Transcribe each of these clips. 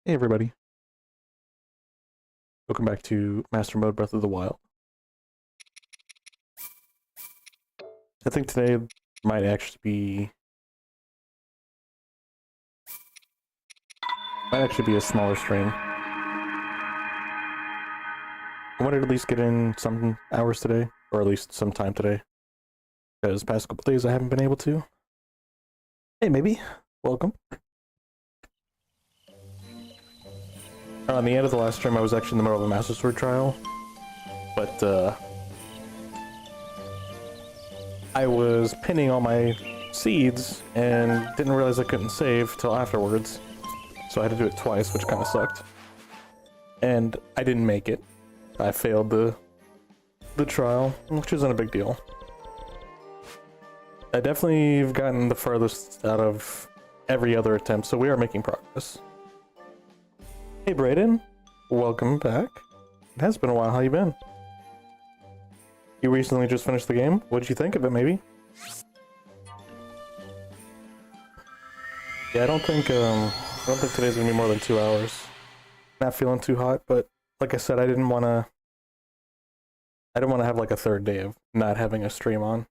Hey everybody, welcome back to Master Mode Breath of the Wild. I think today might actually be a smaller stream. I wanted to at least get in some hours today, or at least some time today, because the past couple days I haven't been able to. Hey, maybe. Welcome. On the end of the last stream, I was actually in the middle of a Master Sword trial, but I was pinning all my seeds and didn't realize I couldn't save till afterwards. So I had to do it twice, which kind of sucked. And I didn't make it. I failed the trial, which isn't a big deal. I definitely have gotten the farthest out of every other attempt, so we are making progress. Hey Brayden, welcome back. It has been a while, how you been? You recently just finished the game? What did you think of it, maybe? Yeah, I don't think today's gonna be more than 2 hours. Not feeling too hot, but like I said, I didn't want to have like a third day of not having a stream on.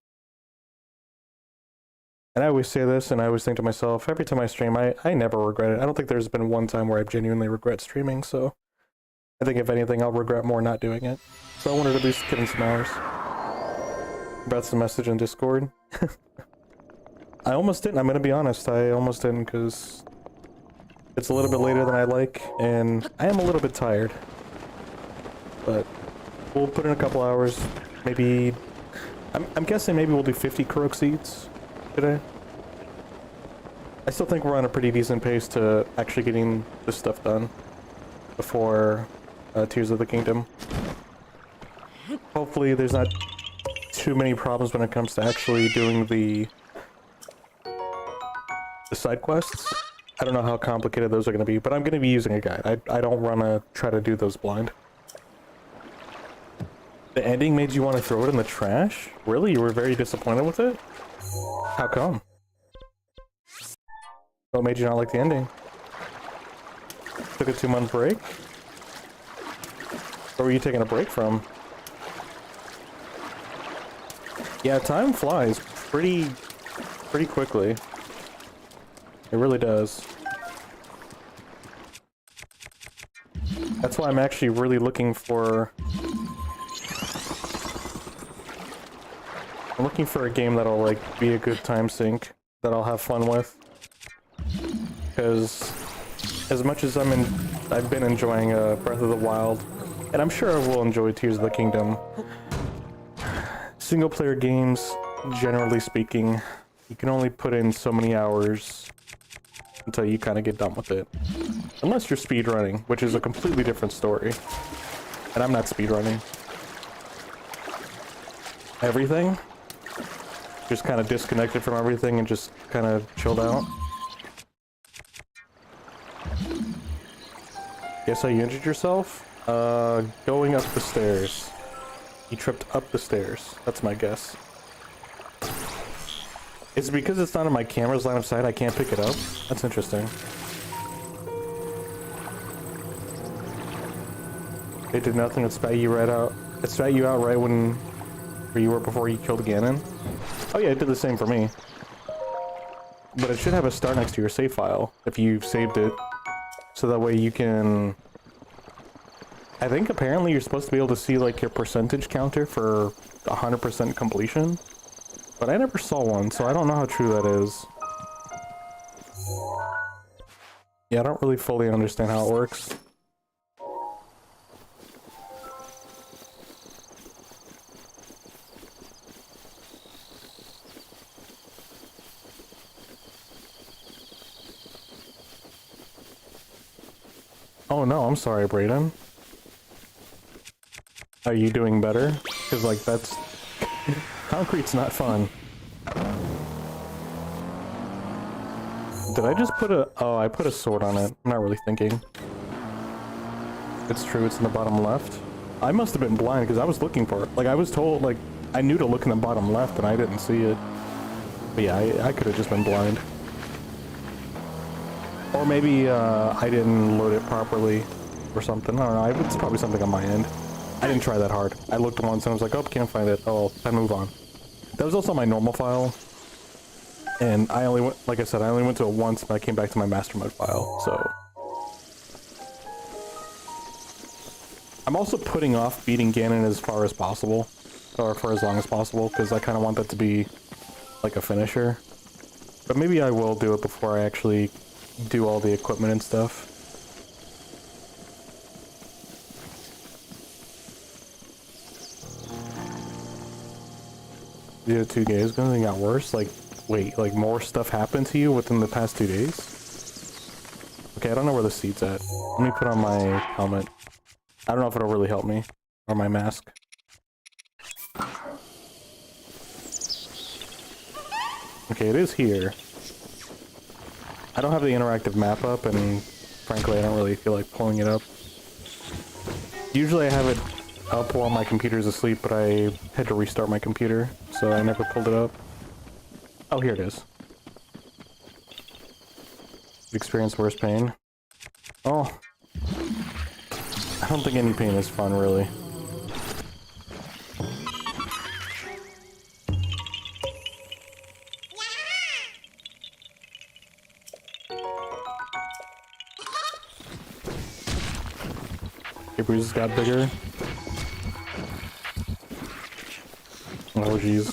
And I always say this, and I always think to myself, every time I stream, I never regret it. I don't think there's been one time where I've genuinely regret streaming, so I think if anything, I'll regret more not doing it. So I wanted to at least get in some hours. That's the message in Discord. I almost didn't, I'm gonna be honest, I almost didn't, because it's a little bit later than I like, and I am a little bit tired. But we'll put in a couple hours, maybe, I'm guessing maybe we'll do 50 Kurok seeds today. I still think we're on a pretty decent pace to actually getting this stuff done before Tears of the Kingdom. Hopefully there's not too many problems when it comes to actually doing the side quests. I don't know how complicated those are going to be, but I'm going to be using a guide. I don't want to try to do those blind. The ending made you want to throw it in the trash? Really? You were very disappointed with it? How come? What made you not like the ending? Took a 2-month break? Where were you taking a break from? Yeah, time flies pretty quickly. It really does. That's why I'm actually really looking for... I'm looking for a game that'll, like, be a good time sink, that I'll have fun with. Because as much as I've been enjoying Breath of the Wild, and I'm sure I will enjoy Tears of the Kingdom, single-player games, generally speaking, you can only put in so many hours until you kind of get done with it. Unless you're speedrunning, which is a completely different story. And I'm not speedrunning. Everything? Just kind of disconnected from everything and just kind of chilled out. Guess how you injured yourself? Going up the stairs. You tripped up the stairs. That's my guess. Is it because it's not in my camera's line of sight I can't pick it up? That's interesting. It did nothing, it spat you right out. It spat you out right where you were before you killed Ganon? Oh yeah, it did the same for me. But it should have a star next to your save file, if you've saved it. So that way you can... I think apparently you're supposed to be able to see like your percentage counter for 100% completion. But I never saw one, so I don't know how true that is. Yeah, I don't really fully understand how it works. Oh no, I'm sorry, Brayden. Are you doing better? Because, like, that's... Concrete's not fun. Did I just put a... Oh, I put a sword on it. I'm not really thinking. It's true, it's in the bottom left. I must have been blind, because I was looking for it. Like, I was told, like, I knew to look in the bottom left, and I didn't see it. But yeah, I could have just been blind. Or maybe I didn't load it properly or something. I don't know. It's probably something on my end. I didn't try that hard. I looked once and I was like, oh, can't find it. Oh, I move on. That was also my normal file. And I only went, like I said, I only went to it once and I came back to my master mode file, so. I'm also putting off beating Ganon as far as possible. Or for as long as possible, because I kind of want that to be like a finisher. But maybe I will do it before I actually do all the equipment and stuff. The 2 days, gonna got worse? Like, wait, like more stuff happened to you within the past 2 days? Okay, I don't know where the seat's at. Let me put on my helmet. I don't know if it'll really help me. Or my mask. Okay, it is here. I don't have the interactive map up, and frankly, I don't really feel like pulling it up. Usually I have it up while my computer's asleep, but I had to restart my computer, so I never pulled it up. Oh, here it is. Experience worse pain. Oh. I don't think any pain is fun, really. Your bruises got bigger. Oh jeez.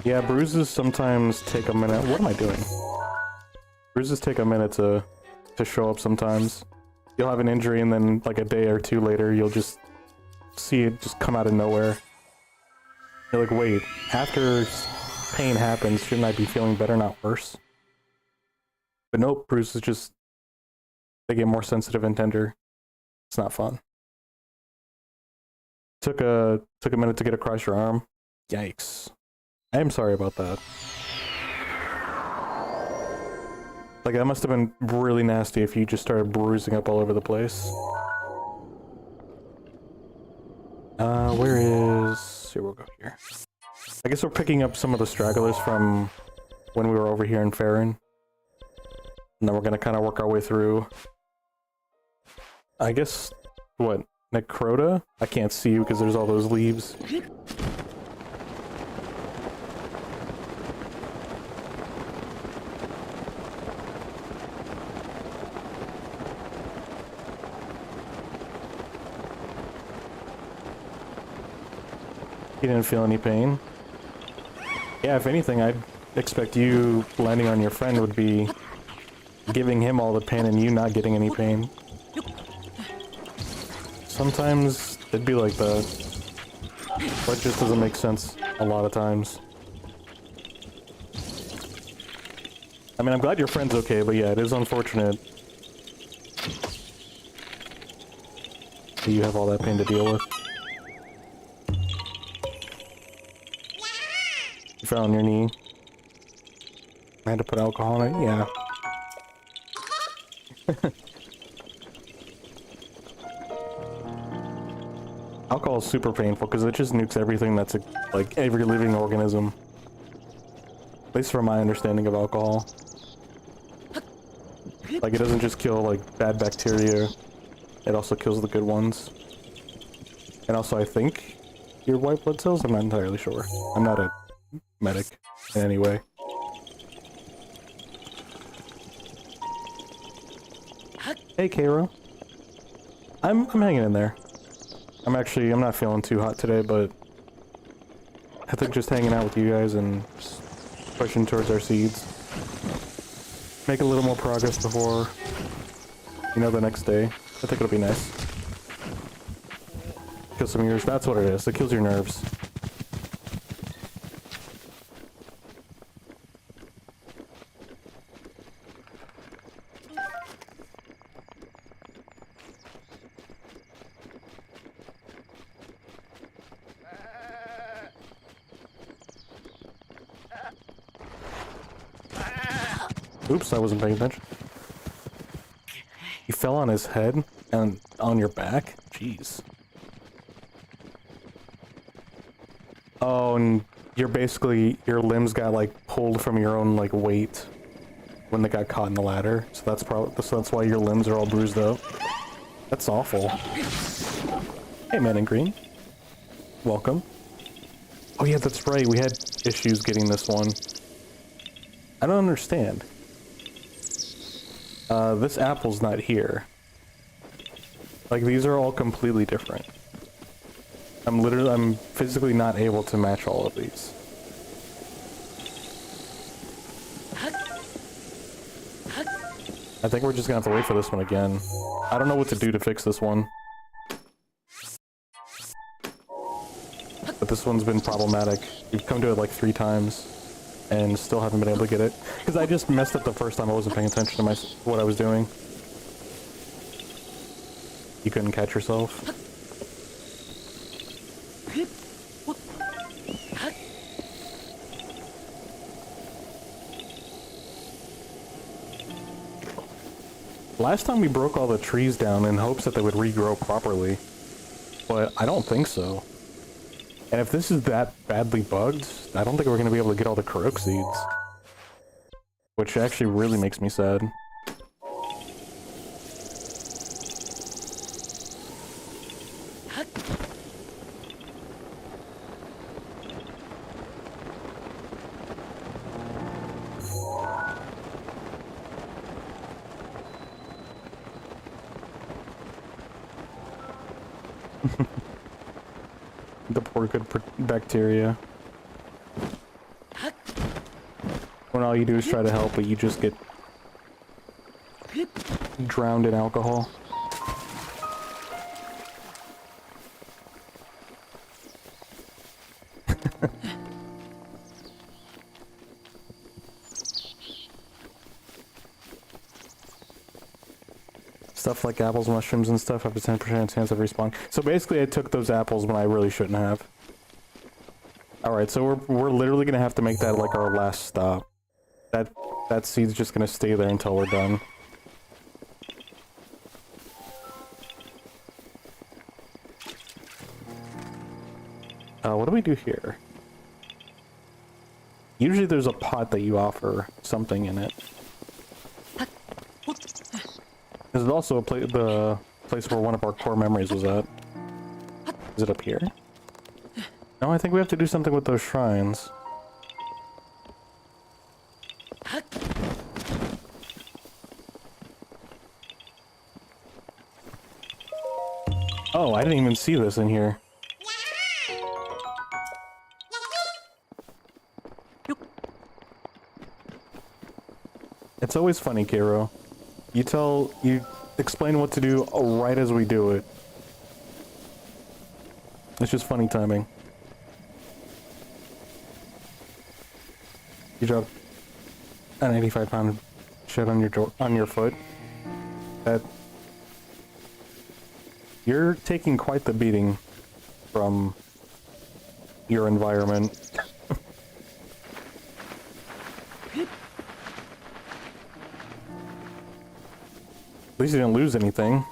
Yeah, bruises sometimes take a minute. What am I doing? Bruises take a minute to show up sometimes. You'll have an injury and then like a day or two later you'll just see it just come out of nowhere. You're like, wait, after pain happens, shouldn't I be feeling better, not worse? But nope, bruises just, they get more sensitive and tender. It's not fun. Took a minute to get across your arm. Yikes. I am sorry about that. Like, that must have been really nasty if you just started bruising up all over the place. Where is... Here, we'll go here. I guess we're picking up some of the stragglers from when we were over here in Farron. And then we're gonna kind of work our way through... I guess... What? Necrota? I can't see you because there's all those leaves. You didn't feel any pain? Yeah, if anything, I'd expect you landing on your friend would be giving him all the pain and you not getting any pain. Sometimes it'd be like that. But it just doesn't make sense a lot of times. I mean, I'm glad your friend's okay, but yeah, it is unfortunate that you have all that pain to deal with. You fell on your knee. I had to put alcohol in it? Yeah. Alcohol is super painful because it just nukes everything that's like every living organism. At least from my understanding of alcohol. Like, it doesn't just kill like bad bacteria, it also kills the good ones. And also I think your white blood cells? I'm not entirely sure. I'm not a medic in any way. Hey, Cairo. I'm hanging in there. I'm not feeling too hot today, but I think just hanging out with you guys and just pushing towards our seeds. Make a little more progress before, you know, the next day. I think it'll be nice. Kill some of yours. That's what it is. It kills your nerves. Oops, I wasn't paying attention. You fell on his head and on your back? Jeez. Oh, and you're basically, your limbs got like pulled from your own like weight. when they got caught in the ladder. So that's why your limbs are all bruised up. That's awful. Hey, man in green. Welcome. Oh yeah, that's right. We had issues getting this one. I don't understand. This apple's not here. Like, these are all completely different. I'm physically not able to match all of these. I think we're just gonna have to wait for this one again. I don't know what to do to fix this one. But this one's been problematic. We've come to it like 3 times and still haven't been able to get it. Because I just messed up the first time. I wasn't paying attention to what I was doing. You couldn't catch yourself. Last time we broke all the trees down in hopes that they would regrow properly. But I don't think so. And if this is that badly bugged, I don't think we're going to be able to get all the Korok seeds. Which actually really makes me sad. The poor good bacteria. When all you do is try to help, but you just get drowned in alcohol. Stuff like apples, mushrooms, and stuff have a 10% chance of respawn. So basically I took those apples when I really shouldn't have. Alright, so we're literally gonna have to make that like our last stop. That seed's just gonna stay there until we're done. What do we do here? Usually there's a pot that you offer something in it. There's also the place where one of our core memories was at. Is it up here? No, I think we have to do something with those shrines. Oh, I didn't even see this in here. It's always funny, Kiro. You explain what to do right as we do it. It's just funny timing. You drop an 85-pound shit on your foot. That you're taking quite the beating from your environment. At least you didn't lose anything.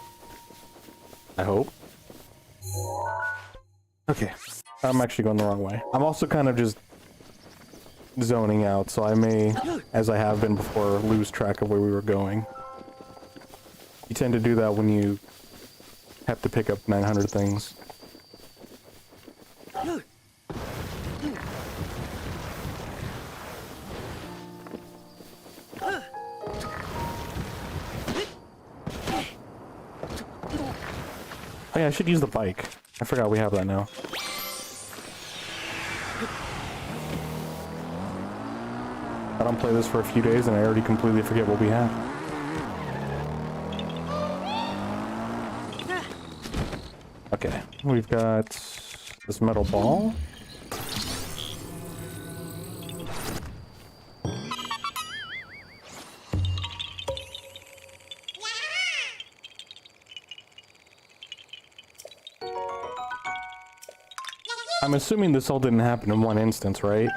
I hope. Okay. I'm actually going the wrong way. I'm also kind of just zoning out, so I may, as I have been before, lose track of where we were going. You tend to do that when you have to pick up 900 things. Oh yeah, I should use the bike. I forgot we have that now. I don't play this for a few days and I already completely forget what we have. Okay, we've got this metal ball. I'm assuming this all didn't happen in one instance, right?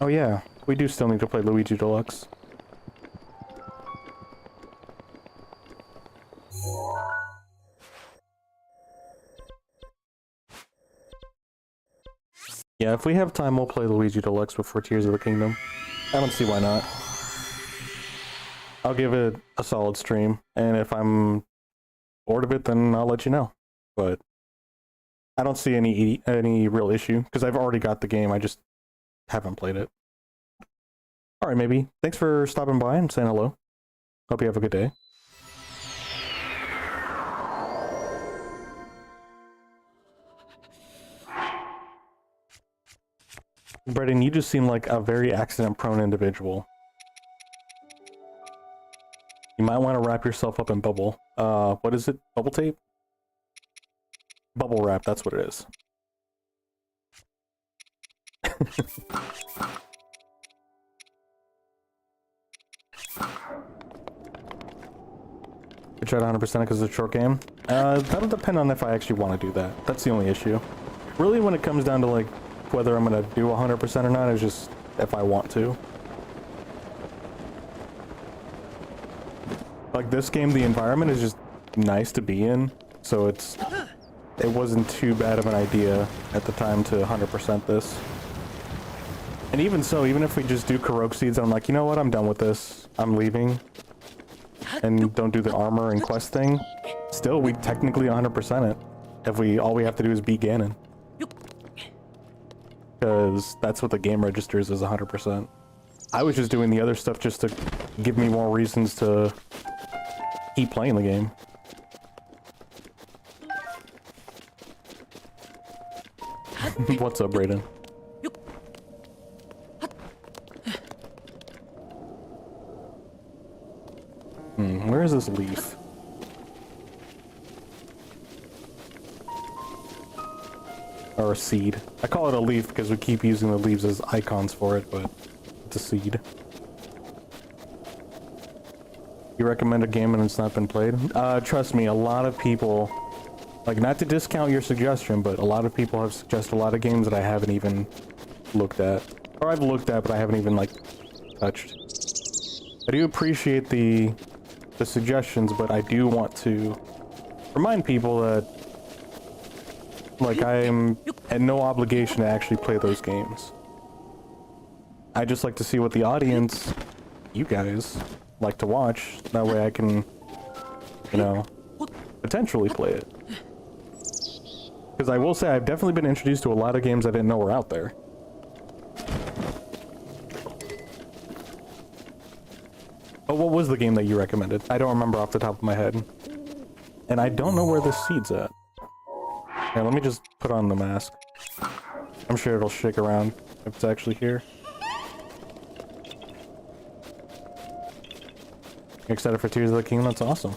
Oh yeah, we do still need to play Luigi Deluxe. Yeah, if we have time, we'll play Luigi Deluxe before Tears of the Kingdom. I don't see why not. I'll give it a solid stream, and if I'm bored of it, then I'll let you know. But I don't see any real issue, because I've already got the game, I just haven't played it. Alright, maybe. Thanks for stopping by and saying hello. Hope you have a good day. Brendan, you just seem like a very accident-prone individual. You might want to wrap yourself up in bubble. What is it? Bubble tape? Bubble wrap, that's what it is. You try to 100% because it's a short game? That'll depend on if I actually want to do that. That's the only issue. Really, when it comes down to, like, whether I'm going to do 100% or not, is just if I want to. Like, this game, the environment is just nice to be in, so it wasn't too bad of an idea at the time to 100% this. And even so, even if we just do Korok Seeds, I'm like, you know what, I'm done with this. I'm leaving. And don't do the armor and quest thing. Still, we technically 100% it. If all we have to do is beat Ganon. Because that's what the game registers as 100%. I was just doing the other stuff just to give me more reasons to keep playing the game. What's up, Brayden? Where is this leaf? Or a seed. I call it a leaf because we keep using the leaves as icons for it, but it's a seed. You recommend a game and it's not been played? Trust me, a lot of people, like, not to discount your suggestion, but a lot of people have suggested a lot of games that I haven't even looked at. Or I've looked at, but I haven't even, like, touched. I do appreciate the suggestions, but I do want to remind people that, like, I am at no obligation to actually play those games. I just like to see what the audience, you guys, like to watch. That way I can, you know, potentially play it. Because I will say, I've definitely been introduced to a lot of games I didn't know were out there. Oh, what was the game that you recommended? I don't remember off the top of my head. And I don't know where this seed's at. Here, let me just put on the mask. I'm sure it'll shake around if it's actually here. You're excited for Tears of the Kingdom? That's awesome.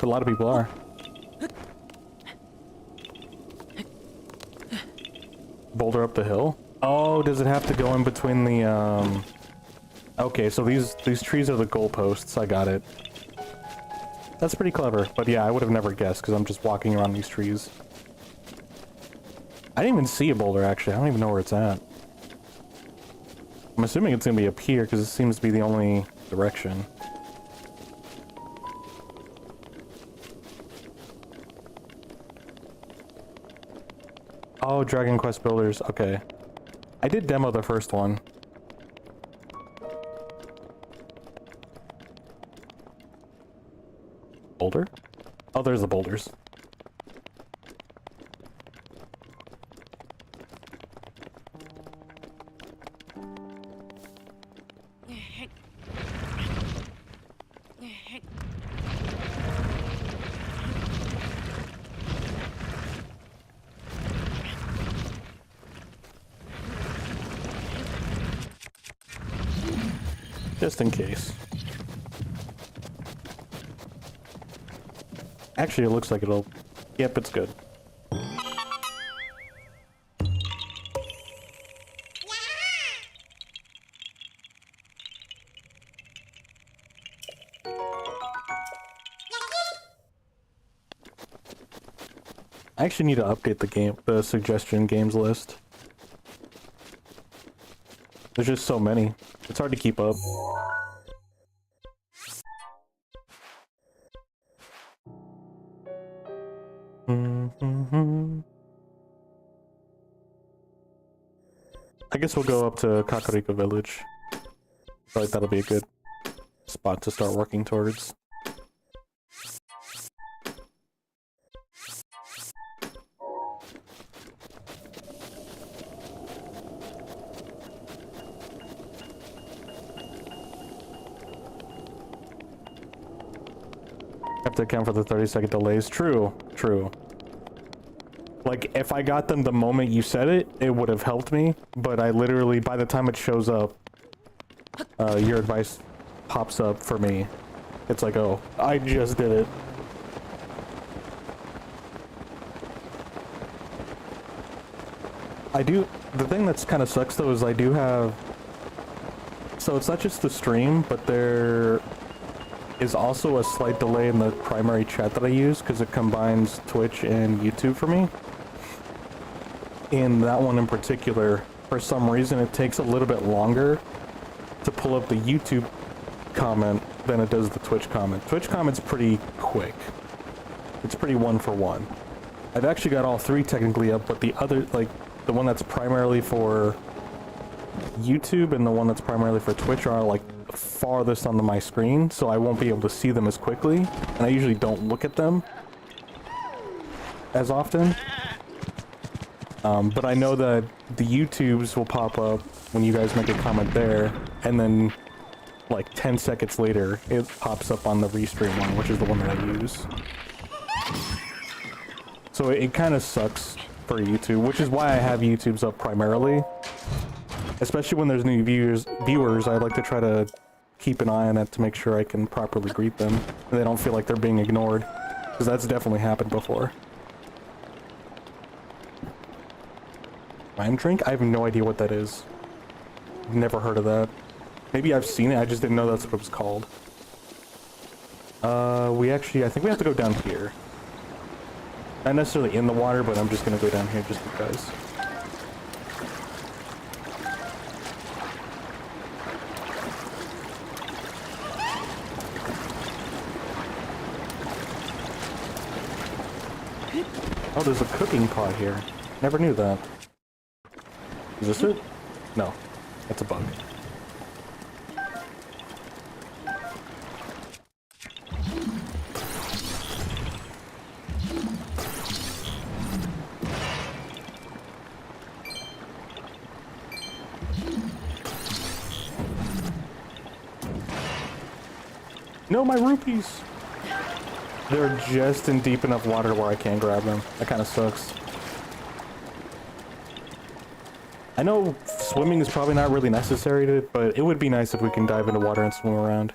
A lot of people are. Boulder up the hill? Oh, does it have to go in between the, Okay, so these trees are the goalposts. I got it. That's pretty clever. But yeah, I would have never guessed because I'm just walking around these trees. I didn't even see a boulder, actually. I don't even know where it's at. I'm assuming it's going to be up here because it seems to be the only direction. Oh, Dragon Quest Builders. Okay. I did demo the first one. Boulder? Oh, there's the boulders. Just in case. Actually, it looks like it'll... Yep, it's good. I actually need to update the suggestion games list. There's just so many. It's hard to keep up. I guess we'll go up to Kakariko Village. I feel like that'll be a good spot to start working towards. Have to account for the 30-second delays. True, true. Like, if I got them the moment you said it, it would have helped me, but I literally, by the time it shows up, your advice pops up for me. It's like, oh, I just did it. The thing that's kind of sucks though is I do have, so it's not just the stream, but there is also a slight delay in the primary chat that I use because it combines Twitch and YouTube for me. In that one in particular, for some reason it takes a little bit longer to pull up the YouTube comment than it does the Twitch comment. Twitch comment's pretty quick. It's pretty one for one. I've actually got all three technically up, but the other, like, the one that's primarily for YouTube and the one that's primarily for Twitch are, like, farthest onto my screen, so I won't be able to see them as quickly, and I usually don't look at them as often. But I know that the YouTubes will pop up when you guys make a comment there, and then like 10 seconds later it pops up on the restream one, which is the one that I use. So it kind of sucks for YouTube, which is why I have YouTubes up primarily. Especially when there's new viewers, I like to try to keep an eye on it to make sure I can properly greet them, and they don't feel like they're being ignored, because that's definitely happened before. Lime drink? I have no idea what that is. Never heard of that. Maybe I've seen it, I just didn't know that's what it was called. I think we have to go down here. Not necessarily in the water, but I'm just gonna go down here just because. Oh, there's a cooking pot here. Never knew that. Is this it? No. That's a bug. No, my rupees! They're just in deep enough water where I can't grab them. That kind of sucks. I know swimming is probably not really necessary, but it would be nice if we can dive into water and swim around.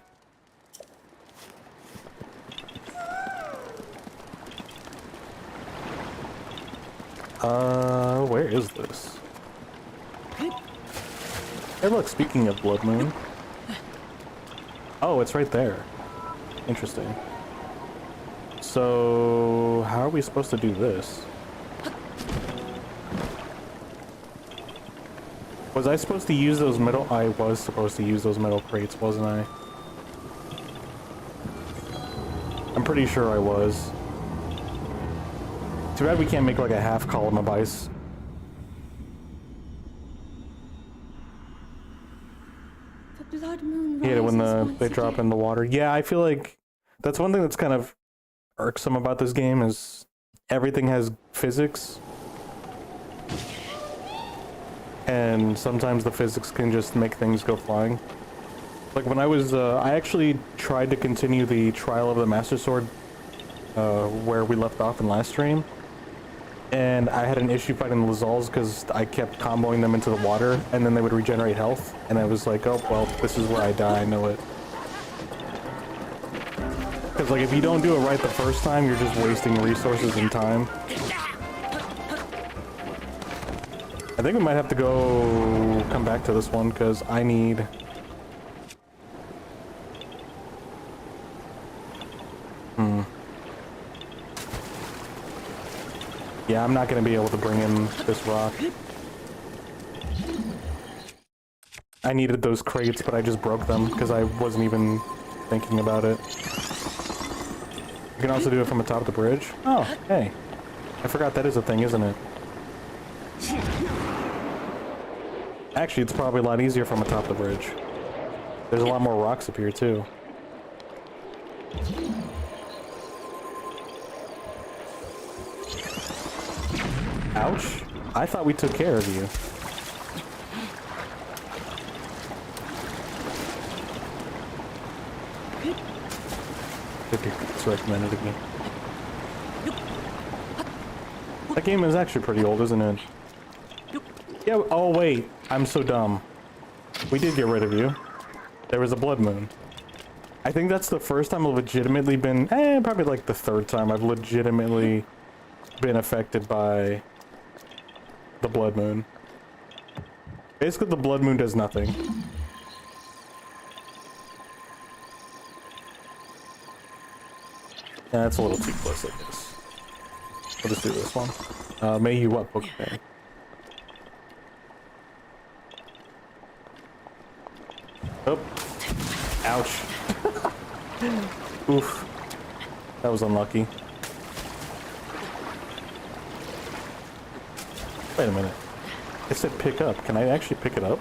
Where is this? Hey look, speaking of Blood Moon. Oh, it's right there. Interesting. So, how are we supposed to do this? Was I supposed to use those metal? I was supposed to use those metal crates, wasn't I? I'm pretty sure I was. Too bad we can't make like a half column of ice. The blood moon Yeah, when rises they once drop again. in the water. Yeah, I feel like that's one thing that's kind of irksome about this game is everything has physics. And sometimes the physics can just make things go flying. Like when I was, I actually tried to continue the Trial of the Master Sword, where we left off in last stream. And I had an issue fighting the Lazals because I kept comboing them into the water, and then they would regenerate health. And I was like, oh, well, this is where I die, I know it. Because, like, if you don't do it right the first time, you're just wasting resources and time. I think we might have to come back to this one, because I need... Yeah, I'm not going to be able to bring in this rock. I needed those crates, but I just broke them, because I wasn't even thinking about it. You can also do it from the top of the bridge. Oh, hey. I forgot that is a thing, isn't it? Actually, it's probably a lot easier from atop the bridge. There's a lot more rocks up here, too. Ouch. I thought we took care of you. It's recommended again. That game is actually pretty old, isn't it? Yeah, oh wait, I'm so dumb. We did get rid of you. There was a blood moon. I think that's the first time I've legitimately been, probably like the third time I've legitimately been affected by the blood moon. Basically, the blood moon does nothing. Yeah, that's a little too close, I guess. We'll just do this one. May you what, Pokemon? Oh. Ouch. Oof. That was unlucky. Wait a minute. It said pick up. Can I actually pick it up?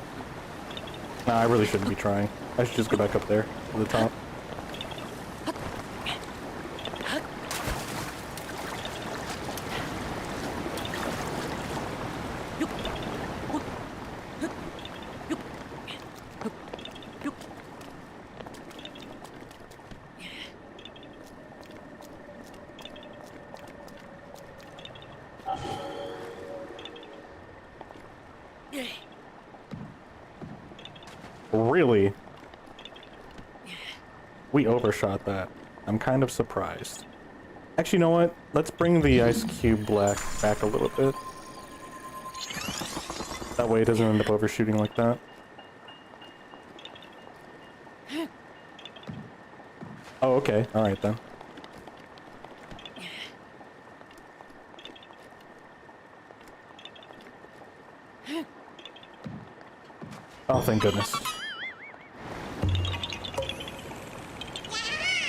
Nah, I really shouldn't be trying. I should just go back up there to the top. Really? We overshot that. I'm kind of surprised. Actually, you know what? Let's bring the ice cube black back a little bit. That way it doesn't end up overshooting like that. Oh, okay. Alright then. Oh, thank goodness.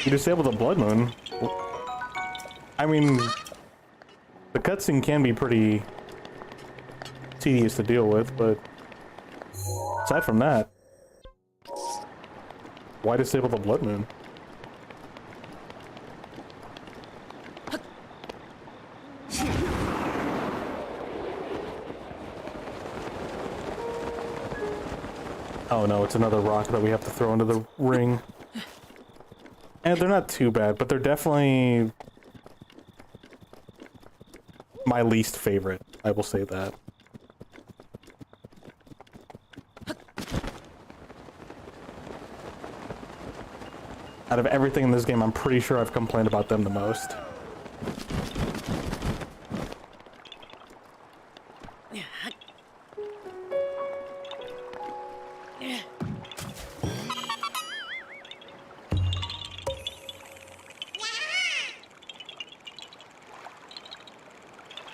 You disabled the blood moon. I mean, the cutscene can be pretty tedious to deal with, but aside from that, why disable the blood moon? Oh no, it's another rock that we have to throw into the ring. And they're not too bad, but they're definitely my least favorite. I will say that. Out of everything in this game, I'm pretty sure I've complained about them the most.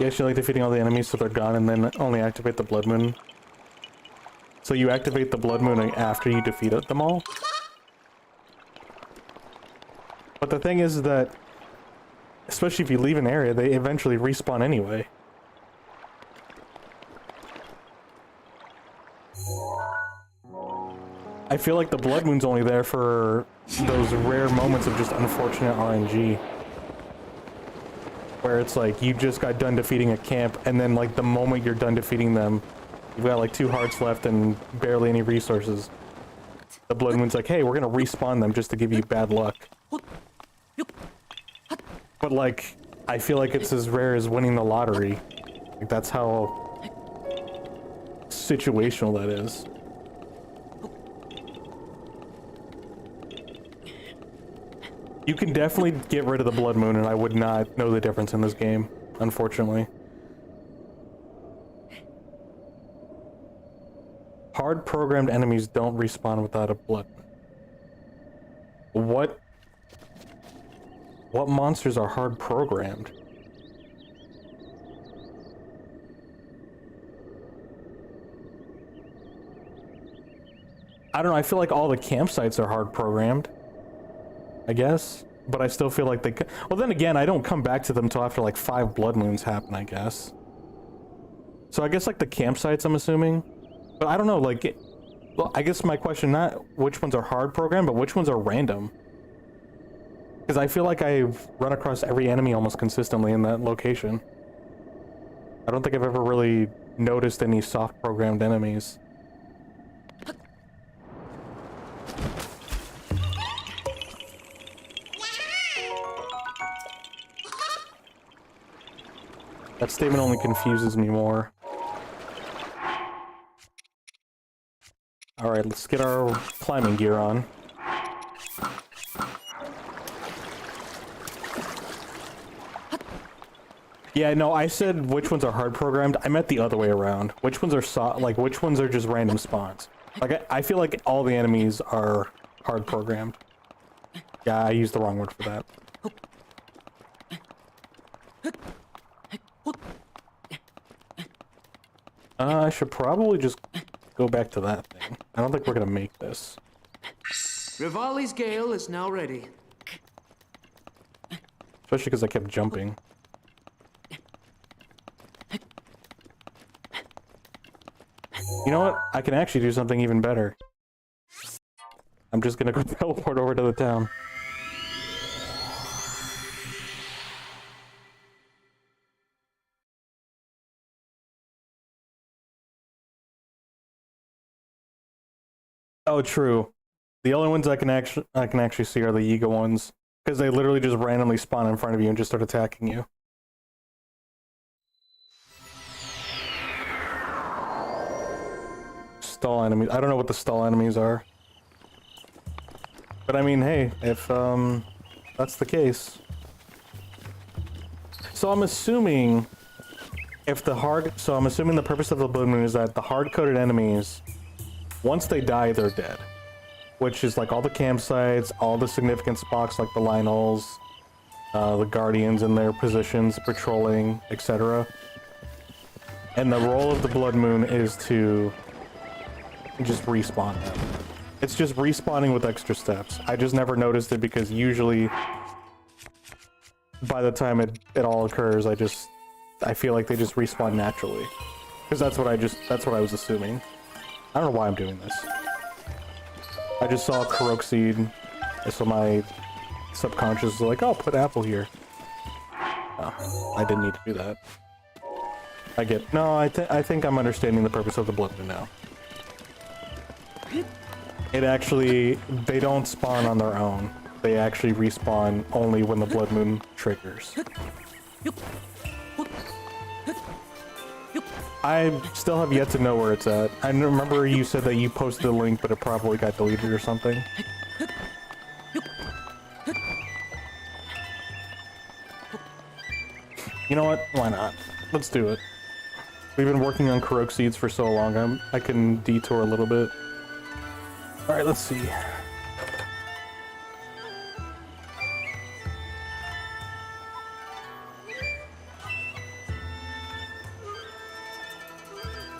You actually like defeating all the enemies so they're gone and then only activate the blood moon. So you activate the blood moon after you defeat them all? But the thing is that, especially if you leave an area, they eventually respawn anyway. I feel like the blood moon's only there for those rare moments of just unfortunate RNG. Where it's like, you just got done defeating a camp, and then like the moment you're done defeating them, you've got like 2 hearts left and barely any resources. The blood moon's like, hey, we're gonna respawn them just to give you bad luck. But like, I feel like it's as rare as winning the lottery. Like, that's how situational that is. You can definitely get rid of the blood moon, and I would not know the difference in this game, unfortunately. Hard programmed enemies don't respawn without a blood moon. What monsters are hard programmed? I don't know, I feel like all the campsites are hard programmed, I guess, but I still feel like they well, then again, I don't come back to them until after like 5 blood moons happen, I guess. So I guess like the campsites, I'm assuming, But I don't know, like, well, I guess my question, not which ones are hard programmed, but which ones are random. Because I feel like I've run across every enemy almost consistently in that location. I don't think I've ever really noticed any soft programmed enemies. That statement only confuses me more. Alright, let's get our climbing gear on. Yeah, no, I said which ones are hard programmed. I meant the other way around. Which ones are like which ones are just random spawns. Like I feel like all the enemies are hard programmed. Yeah, I used the wrong word for that. I should probably just go back to that thing. I don't think we're gonna make this. Rivali's Gale is now ready. Especially because I kept jumping. You know what? I can actually do something even better. I'm just gonna go teleport over to the town. Oh, true. The only ones I can actually see are the Yiga ones, because they literally just randomly spawn in front of you and just start attacking you. Stall enemies. I don't know what the stall enemies are. But I mean, hey, if that's the case. So I'm assuming I'm assuming the purpose of the Blood Moon is that the hard-coded enemies, once they die, they're dead. Which is like all the campsites, all the significant spots like the Lionels, the Guardians in their positions, patrolling, etc. And the role of the Blood Moon is to just respawn them. It's just respawning with extra steps. I just never noticed it because usually by the time it all occurs, I feel like they just respawn naturally. Because that's what I was assuming. I don't know why I'm doing this. I just saw Korok Seed, so my subconscious was like, oh, put apple here. Oh, I didn't need to do that. I think I'm understanding the purpose of the Blood Moon now. They don't spawn on their own. They actually respawn only when the Blood Moon triggers. I still have yet to know where it's at. I remember you said that you posted a link, but it probably got deleted or something. You know what? Why not? Let's do it. We've been working on Korok Seeds for so long, I can detour a little bit. Alright, let's see.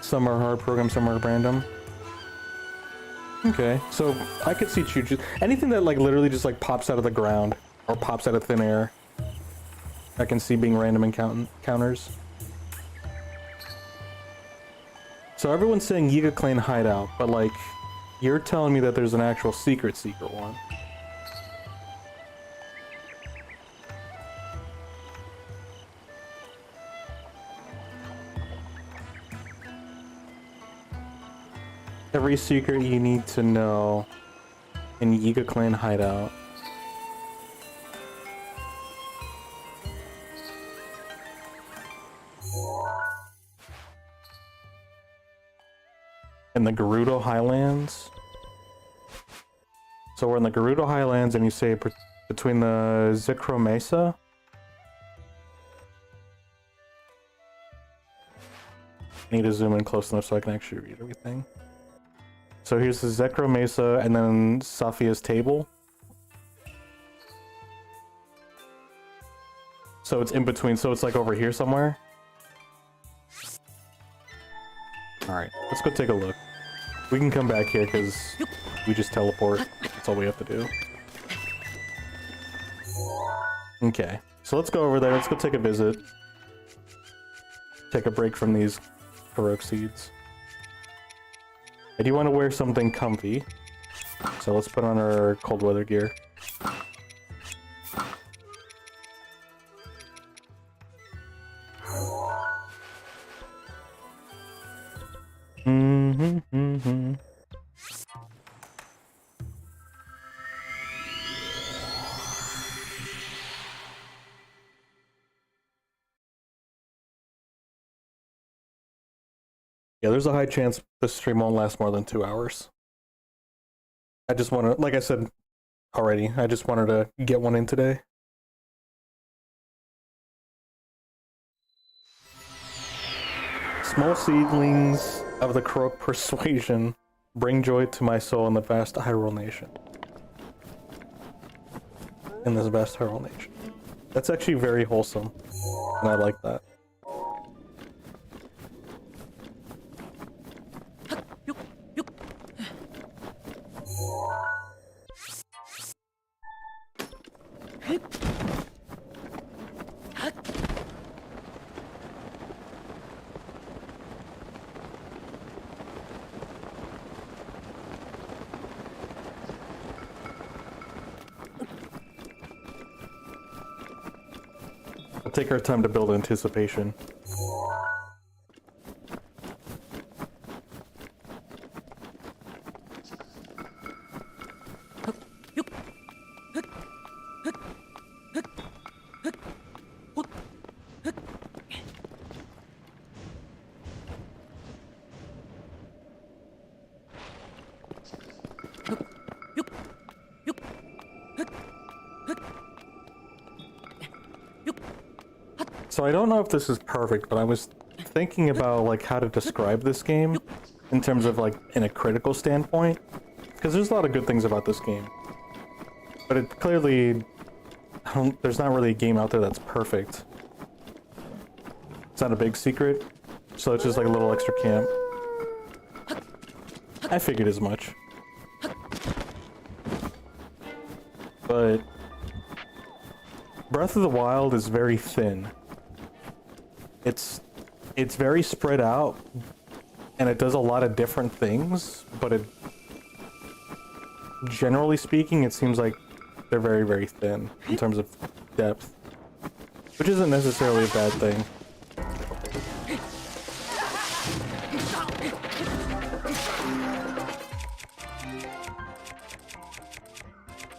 Some are hard programmed, some are random. Okay, so I could see choo-choo. Anything that like literally just like pops out of the ground or pops out of thin air, I can see being random encounters. So everyone's saying Yiga Clan hideout, but like, you're telling me that there's an actual secret one. Every secret you need to know in Yiga Clan hideout. In the Gerudo Highlands. So we're in the Gerudo Highlands and you say between the Zikro Mesa. I need to zoom in close enough so I can actually read everything. So here's the Zekro Mesa and then Safia's Table. So it's in between, so it's like over here somewhere. Alright, let's go take a look. We can come back here because we just teleport. That's all we have to do. Okay, so let's go over there. Let's go take a visit. Take a break from these Korok Seeds. I do want to wear something comfy. So let's put on our cold weather gear. Yeah, there's a high chance this stream won't last more than 2 hours. I just want to, like I said already, I just wanted to get one in today. Small seedlings of the Croak persuasion bring joy to my soul in the vast Hyrule nation. In this vast Hyrule nation. That's actually very wholesome, and I like that. We'll take our time to build anticipation. So I don't know if this is perfect, but I was thinking about like how to describe this game in terms of like in a critical standpoint, because there's a lot of good things about this game, but it clearly there's not really a game out there that's perfect. It's not a big secret, so it's just like a little extra camp. I figured as much, but Breath of the Wild is very thin. It's very spread out, and it does a lot of different things, but it, generally speaking, it seems like they're very, very thin in terms of depth, which isn't necessarily a bad thing.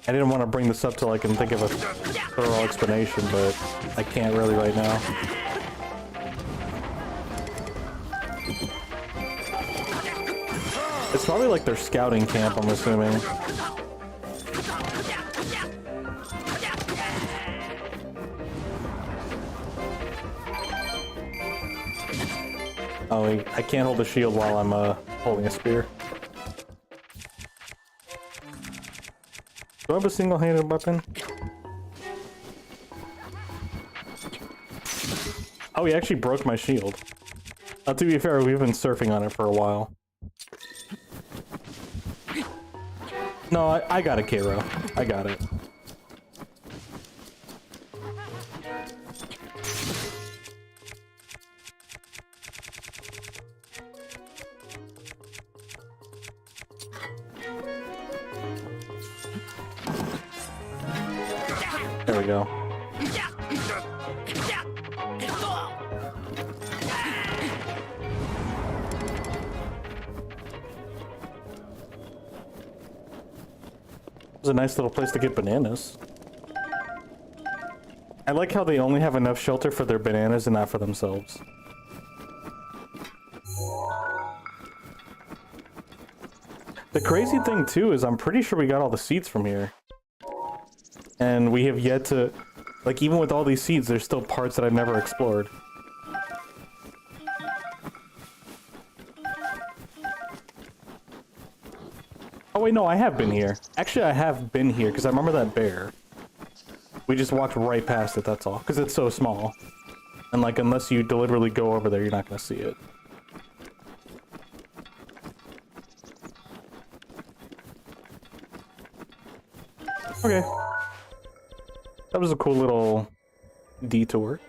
I didn't want to bring this up till I can think of a thorough explanation, but I can't really right now. It's probably like their scouting camp, I'm assuming. Oh, I can't hold the shield while I'm holding a spear. Do I have a single-handed weapon? Oh, he actually broke my shield. To be fair, we've been surfing on it for a while. No, I got it, Cairo. I got it. There we go. It's a nice little place to get bananas. I like how they only have enough shelter for their bananas and not for themselves. The crazy thing too is I'm pretty sure we got all the seeds from here. And we have yet to, like, even with all these seeds, there's still parts that I've never explored. Oh wait, no, I have been here. Actually, I have been here, because I remember that bear. We just walked right past it, that's all. Because it's so small. And, like, unless you deliberately go over there, you're not going to see it. Okay. That was a cool little detour.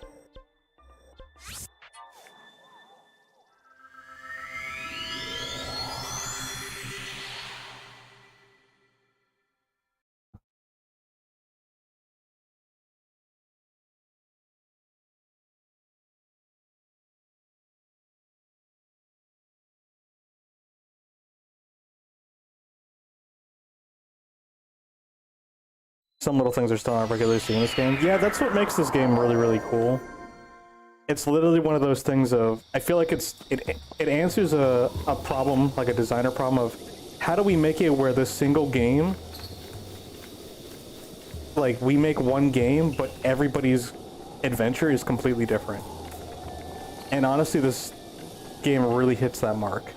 some little things are still not regularly seen in this game. Yeah, that's what makes this game really, really cool. It's literally one of those things of, I feel like it answers a problem, like a designer problem of, how do we make it where this single game, like, we make one game, but everybody's adventure is completely different. And honestly, this game really hits that mark.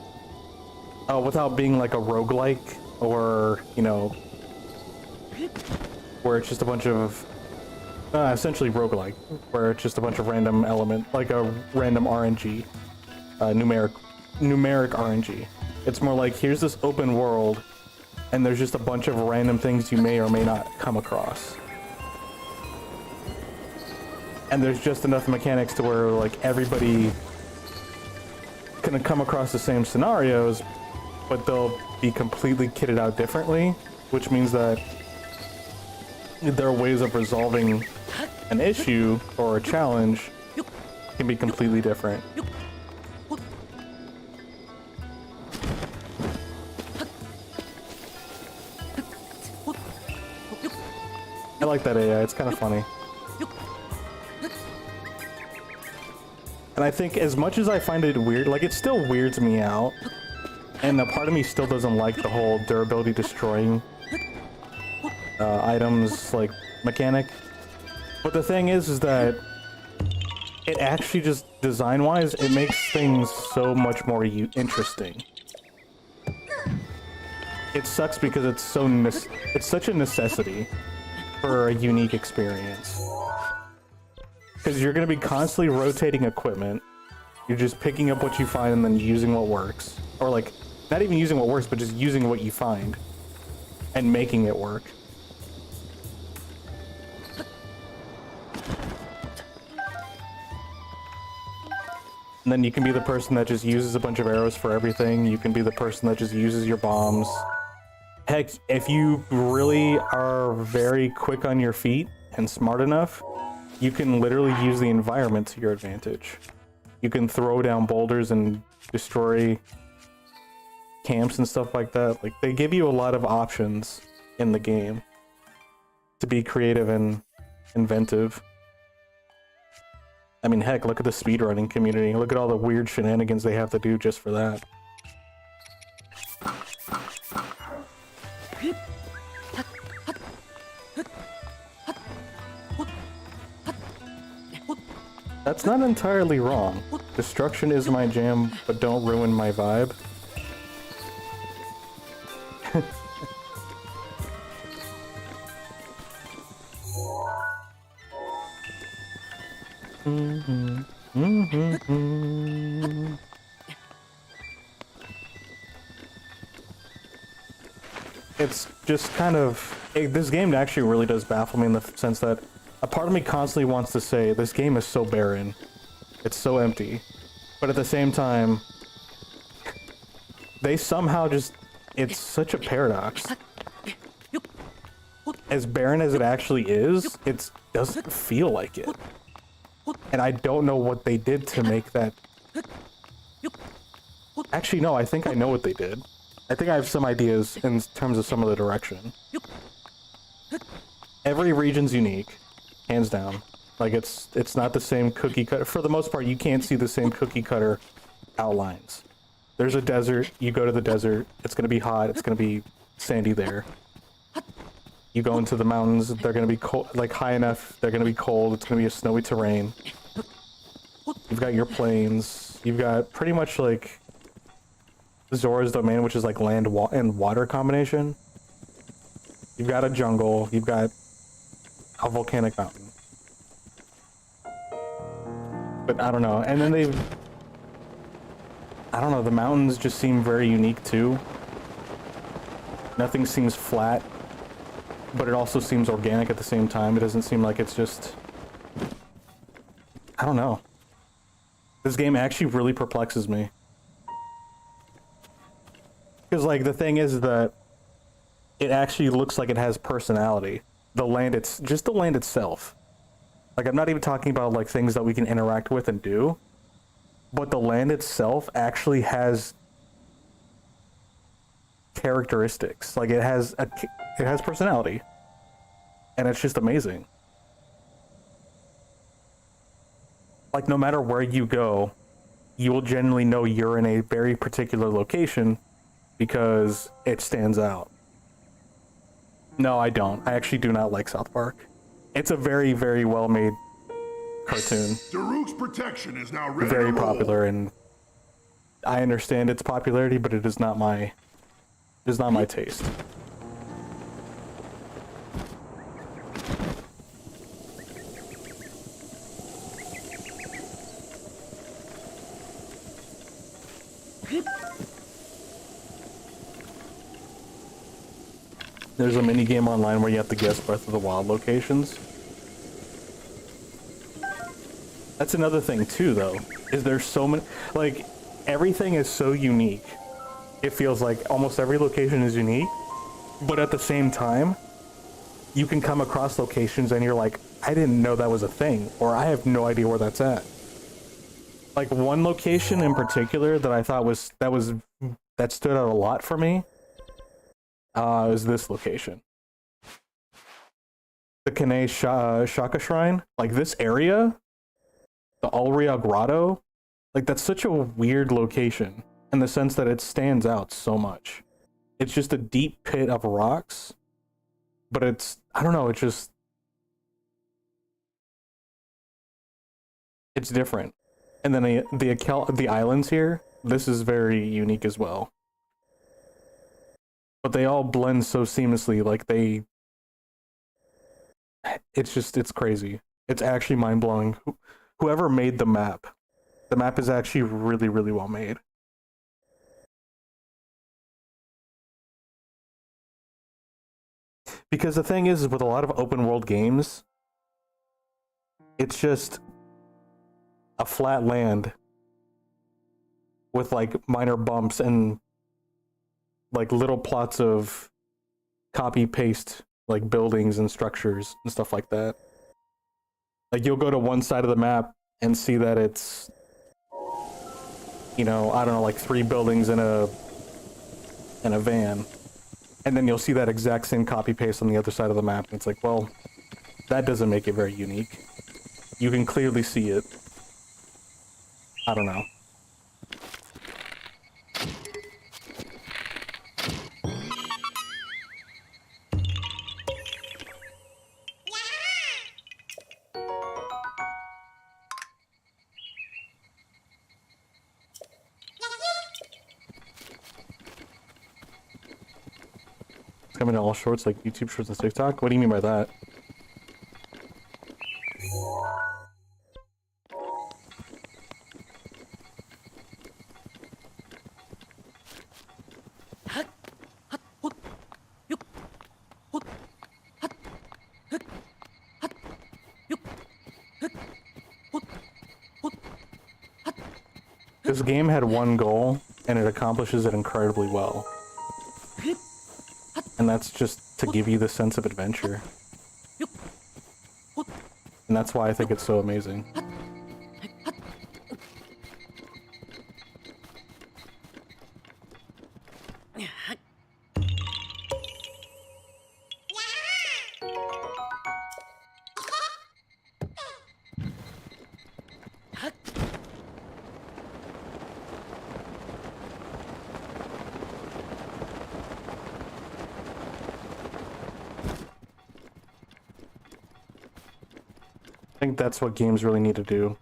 Without being like a roguelike, or, you know, where it's just a bunch of, essentially roguelike, where it's just a bunch of random element, like a random RNG, numeric RNG. It's more like, here's this open world, and there's just a bunch of random things you may or may not come across. And there's just enough mechanics to where, like, everybody can come across the same scenarios, but they'll be completely kitted out differently, which means that their ways of resolving an issue or a challenge can be completely different. I like that AI, it's kind of funny. And I think as much as I find it weird, like, it still weirds me out. And a part of me still doesn't like the whole durability destroying items, like, mechanic. But the thing is that it actually just, design-wise, it makes things so much more interesting. It sucks because it's so it's such a necessity for a unique experience. Because you're going to be constantly rotating equipment. You're just picking up what you find and then using what works. Or, like, not even using what works, but just using what you find and making it work. And then you can be the person that just uses a bunch of arrows for everything. You can be the person that just uses your bombs. Heck, if you really are very quick on your feet and smart enough, you can literally use the environment to your advantage. You can throw down boulders and destroy camps and stuff like that. Like, they give you a lot of options in the game to be creative and inventive. I mean, heck, look at the speedrunning community. Look at all the weird shenanigans they have to do just for that. That's not entirely wrong. Destruction is my jam, but don't ruin my vibe. It's just kind of... this game actually really does baffle me in the sense that a part of me constantly wants to say, this game is so barren. It's so empty. But at the same time, they somehow just... It's such a paradox. As barren as it actually is, it doesn't feel like it. And I don't know what they did to make that... Actually, no, I think I know what they did. I think I have some ideas in terms of some of the direction. Every region's unique, hands down. Like, it's not the same cookie cutter. For the most part, you can't see the same cookie cutter outlines. There's a desert, you go to the desert, it's gonna be hot, it's gonna be sandy there. You go into the mountains, they're gonna be cold, like high enough, they're gonna be cold, it's gonna be a snowy terrain. You've got your plains, you've got pretty much like Zora's Domain, which is like land and water combination. You've got a jungle, you've got a volcanic mountain. But I don't know, and then I don't know, the mountains just seem very unique too. Nothing seems flat, but it also seems organic at the same time. It doesn't seem like it's just... I don't know. This game actually really perplexes me. Because, like, the thing is that it actually looks like it has personality. The land, it's just the land itself. Like, I'm not even talking about, like, things that we can interact with and do. But the land itself actually has characteristics. Like, it has personality. and it's just amazing. Like, no matter where you go, you will generally know you're in a very particular location because it stands out. No, I don't. I actually do not like South Park. It's a very, very well made cartoon. Daruk's protection is now ready Very to roll. popular, and I understand its popularity, but it is not my taste. There's a mini game online where you have to guess Breath of the Wild locations. That's another thing too, though, is there's so many, like, everything is so unique. It feels like almost every location is unique, but at the same time, you can come across locations and you're like, I didn't know that was a thing, or I have no idea where that's at. Like, one location in particular that I thought that stood out a lot for me is this location. The Kane Shaka Shrine. Like, this area, the Alria Grotto, like, that's such a weird location in the sense that it stands out so much. It's just a deep pit of rocks, but it's, I don't know, it's different. And then the islands here, this is very unique as well. But they all blend so seamlessly, like it's crazy. It's actually mind-blowing. Whoever made the map is actually really, really well made. Because the thing is with a lot of open world games, it's just a flat land with like minor bumps and like little plots of copy paste like buildings and structures and stuff like that. Like, you'll go to one side of the map and see that it's, you know, I don't know, like 3 buildings in a van. And then you'll see that exact same copy paste on the other side of the map. And it's like, well, that doesn't make it very unique. You can clearly see it. I don't know. It's coming to all shorts like YouTube shorts and TikTok? What do you mean by that? This game had one goal, and it accomplishes it incredibly well. And that's just to give you the sense of adventure. And that's why I think it's so amazing. I think that's what games really need to do.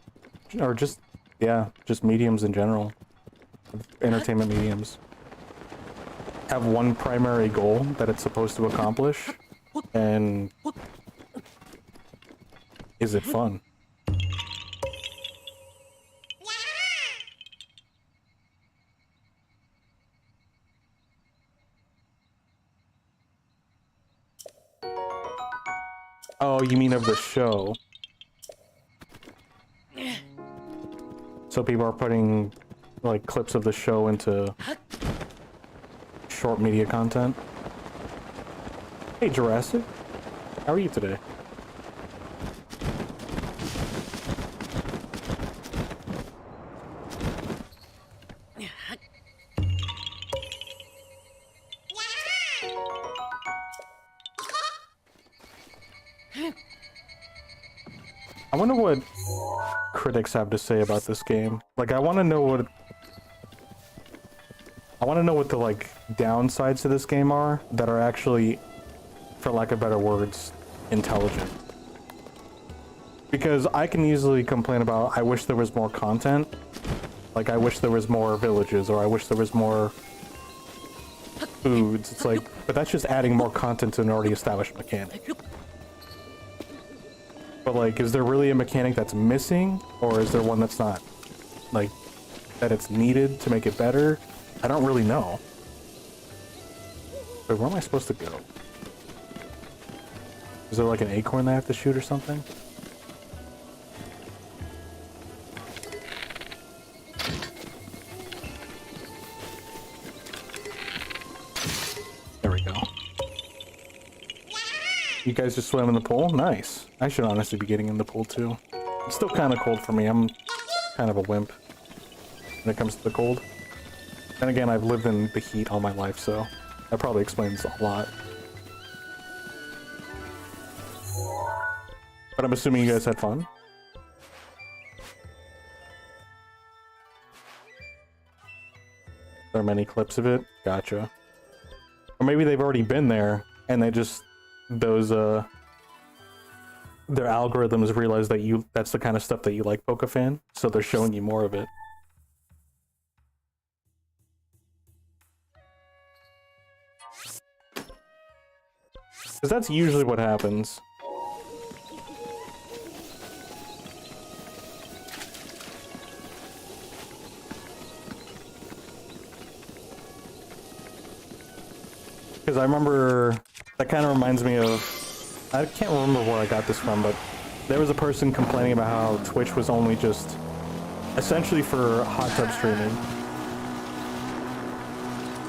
Or just, yeah, just mediums in general. Entertainment mediums. Have one primary goal that it's supposed to accomplish, and is it fun? Oh, you mean of the show? So people are putting, like, clips of the show into short media content. Hey, Jurassic. How are you today? I wonder what critics have to say about this game. Like, I want to know what the, like, downsides to this game are that are actually, for lack of better words, intelligent. Because I can easily complain about, I wish there was more content. Like, I wish there was more villages, or I wish there was more foods. It's like, but that's just adding more content to an already established mechanic. But, like, is there really a mechanic that's missing? Or is there one that's not, like, that it's needed to make it better? I don't really know. But where am I supposed to go? Is there, like, an acorn that I have to shoot or something? There we go. You guys just swam in the pool? Nice. I should honestly be getting in the pool too. It's still kind of cold for me. I'm kind of a wimp when it comes to the cold. Then again, I've lived in the heat all my life, so that probably explains a lot. But I'm assuming you guys had fun? There are many clips of it? Gotcha. Or maybe they've already been there, and they just... their algorithms realize that that's the kind of stuff that you like, Pokefan, so they're showing you more of it. Because that's usually what happens. Because I remember, that kind of reminds me of, I can't remember where I got this from, but there was a person complaining about how Twitch was only just essentially for hot tub streaming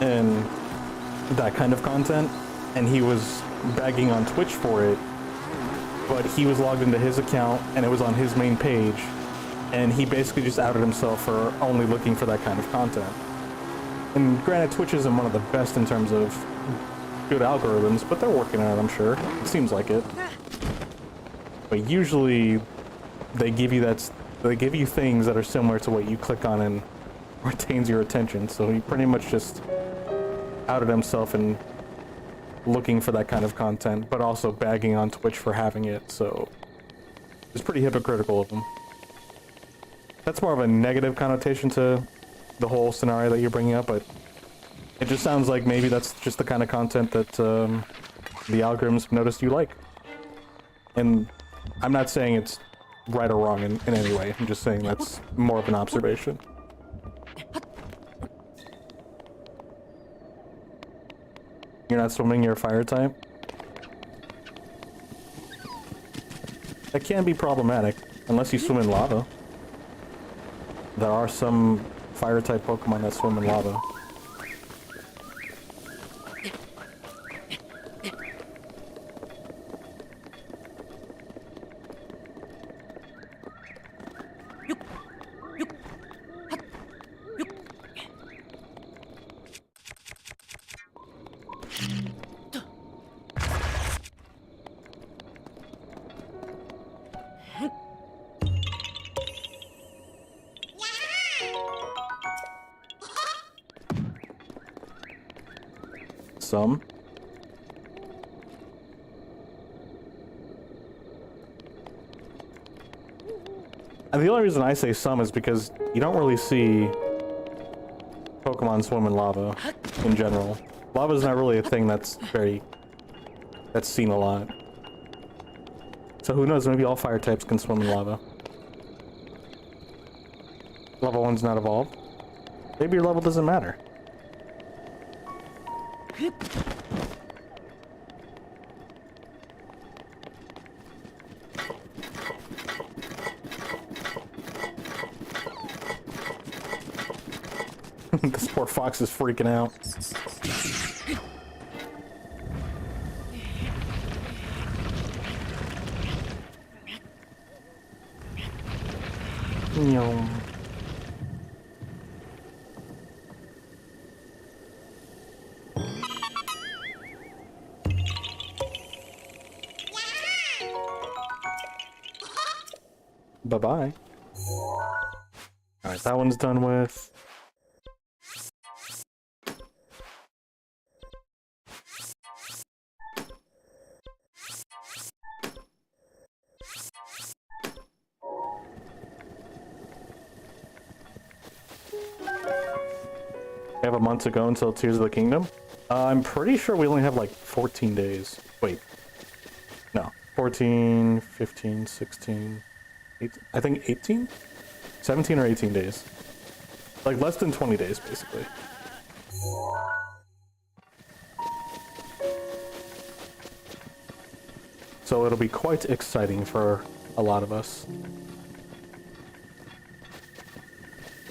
and that kind of content, and he was bagging on Twitch for it, but he was logged into his account and it was on his main page, and he basically just outed himself for only looking for that kind of content. And granted, Twitch isn't one of the best in terms of good algorithms, but they're working on it, I'm sure. It seems like it. But usually, they give you things that are similar to what you click on and retains your attention. So he pretty much just outed himself and looking for that kind of content, but also bagging on Twitch for having it. So it's pretty hypocritical of him. That's more of a negative connotation to the whole scenario that you're bringing up, but it just sounds like maybe that's just the kind of content that the algorithms noticed you like. And I'm not saying it's right or wrong in any way. I'm just saying that's more of an observation. You're not swimming, you're a fire type? That can be problematic, unless you swim in lava. There are some fire type Pokemon that swim in lava. Some. And the only reason I say some is because you don't really see Pokemon swim in lava in general. Lava's not really a thing that's seen a lot. So who knows, maybe all fire types can swim in lava. Level 1's not evolved. Maybe your level doesn't matter. This poor fox is freaking out. No. Bye-bye. Alright, that one's done with. We have a month to go until Tears of the Kingdom. I'm pretty sure we only have like 14 days. Wait. No. 14, 15, 16, 18, I think 18? 17 or 18 days. Like less than 20 days, basically. So it'll be quite exciting for a lot of us.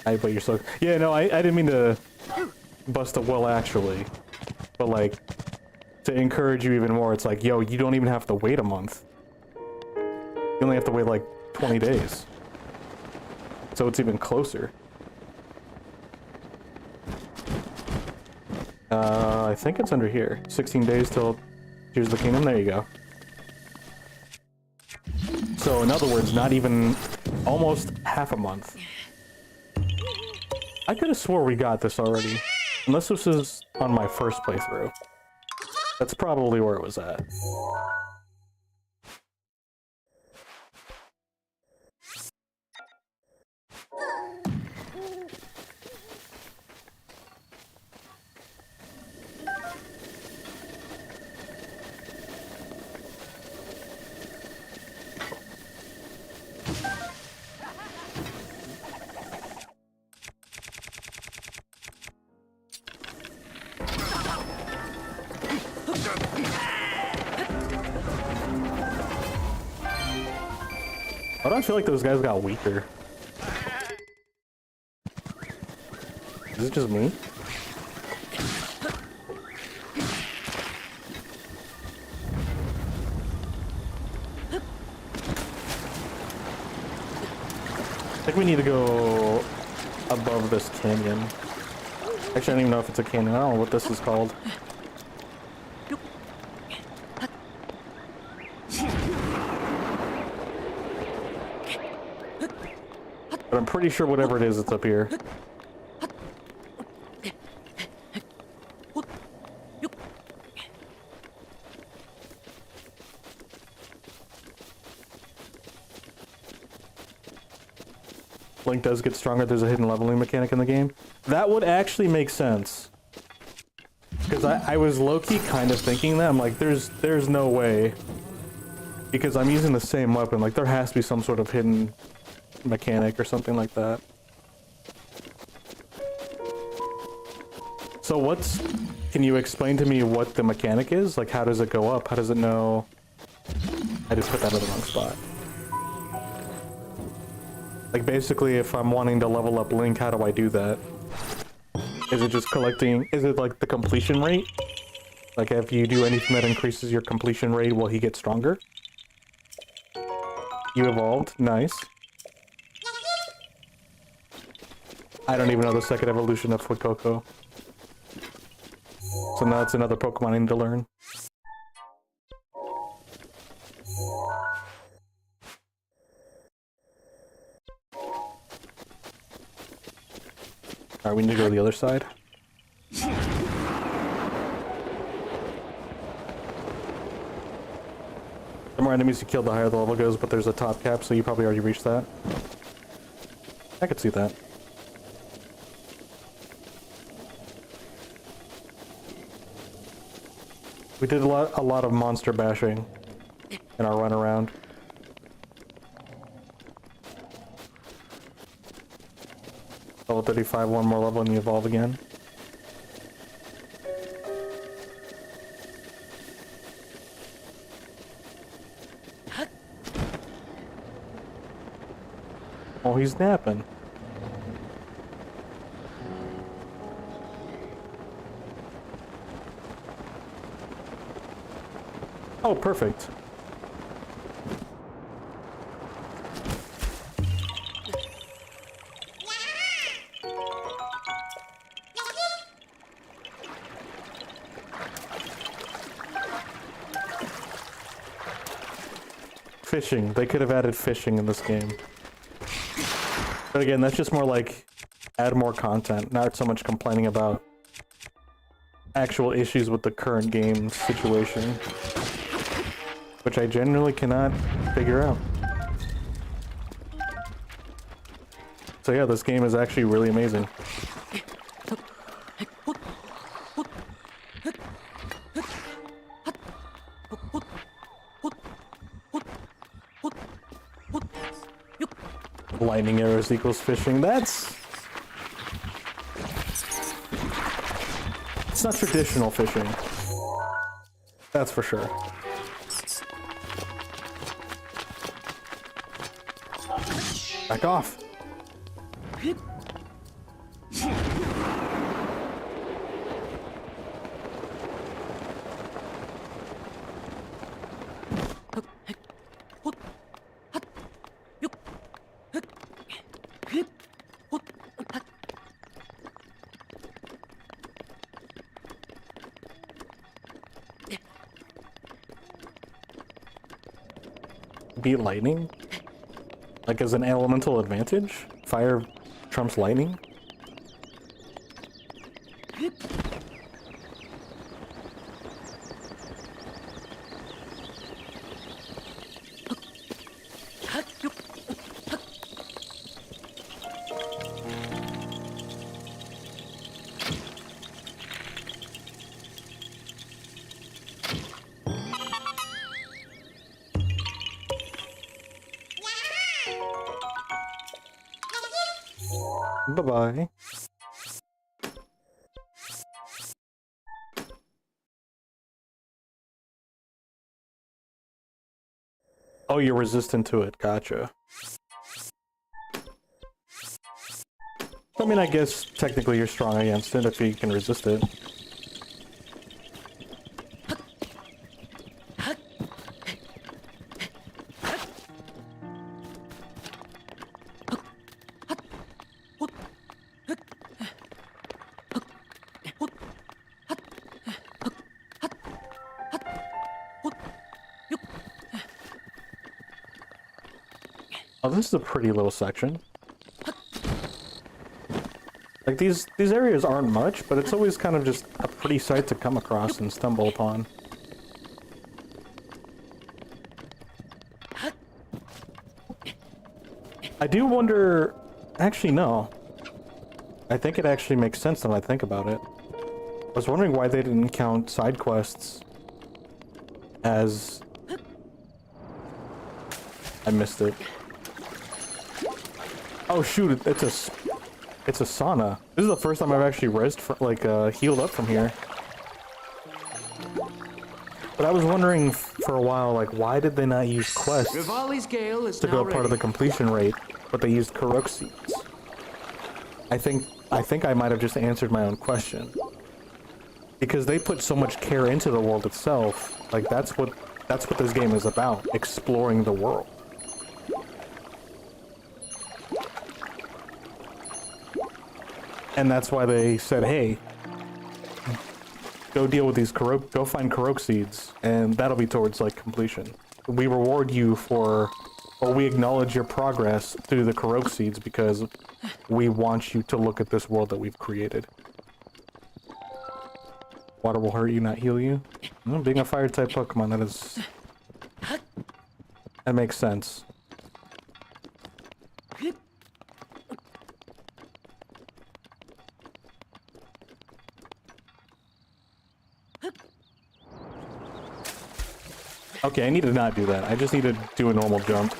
But you're so... Yeah, no, I didn't mean to bust a well, actually. But, like, to encourage you even more, it's like, yo, you don't even have to wait a month. You only have to wait, like, 20 days. So it's even closer. I think it's under here. 16 days till Tears of the Kingdom. There you go. So, in other words, not even... almost half a month. I could have swore we got this already. Unless this is on my first playthrough. That's probably where it was at. I don't feel like those guys got weaker. Is it just me? I think we need to go above this canyon. Actually, I don't even know if it's a canyon. I don't know what this is called. But I'm pretty sure whatever it is, it's up here. Link does get stronger. There's a hidden leveling mechanic in the game. That would actually make sense. Because I was low-key kind of thinking that. I'm like, there's no way. Because I'm using the same weapon. Like, there has to be some sort of hidden mechanic or something like that. So can you explain to me what the mechanic is? Like, how does it go up? How does it know? I just put that in the wrong spot. Like, basically, if I'm wanting to level up Link, how do I do that? Is it just collecting... Is it like the completion rate? Like, if you do anything that increases your completion rate, will he get stronger? You evolved. Nice. I don't even know the second evolution of Fuecoco. So now it's another Pokemon I need to learn. Alright, we need to go to the other side. The more enemies you kill, the higher the level goes, but there's a top cap, so you probably already reached that. I could see that. We did a lot of monster bashing in our run around. Level 35, one more level and you evolve again. Oh, he's napping. Oh, perfect. Fishing. They could have added fishing in this game. But again, that's just more like add more content, not so much complaining about actual issues with the current game situation, which I genuinely cannot figure out. So yeah, this game is actually really amazing. Lightning arrows equals fishing. It's not traditional fishing. That's for sure. Back off. Beat lightning? Like as an elemental advantage? Fire trumps lightning? Bye-bye. Oh, you're resistant to it. Gotcha. I mean, I guess technically you're strong against it if you can resist it. Oh, this is a pretty little section. Like these areas aren't much, but it's always kind of just a pretty sight to come across and stumble upon. I do wonder... Actually, no. I think it actually makes sense when I think about it. I was wondering why they didn't count side quests as... I missed it. Oh shoot, it's a sauna. This is the first time I've actually healed up from here. But I was wondering for a while, like, why did they not use quests to go part of the completion rate, but they used Korok seeds? I think I might have just answered my own question. Because they put so much care into the world itself. Like, that's what this game is about, exploring the world. And that's why they said, hey, go deal with these go find Korok seeds, and that'll be towards, like, completion. We reward you or we acknowledge your progress through the Korok seeds because we want you to look at this world that we've created. Water will hurt you, not heal you. Well, being a fire-type Pokemon, that makes sense. Okay, I need to not do that. I just need to do a normal jump.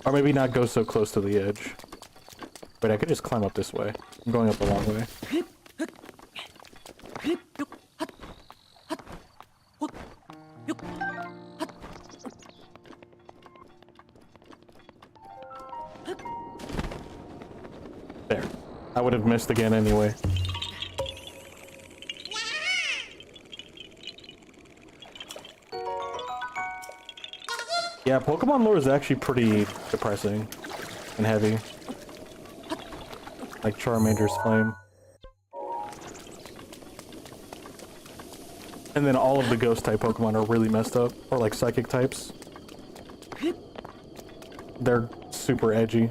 Or maybe not go so close to the edge. Wait, I could just climb up this way. I'm going up the long way. There. I would have missed again anyway. Yeah, Pokemon lore is actually pretty depressing and heavy. Like Charmander's Flame. And then all of the ghost type Pokemon are really messed up, or like psychic types. They're super edgy.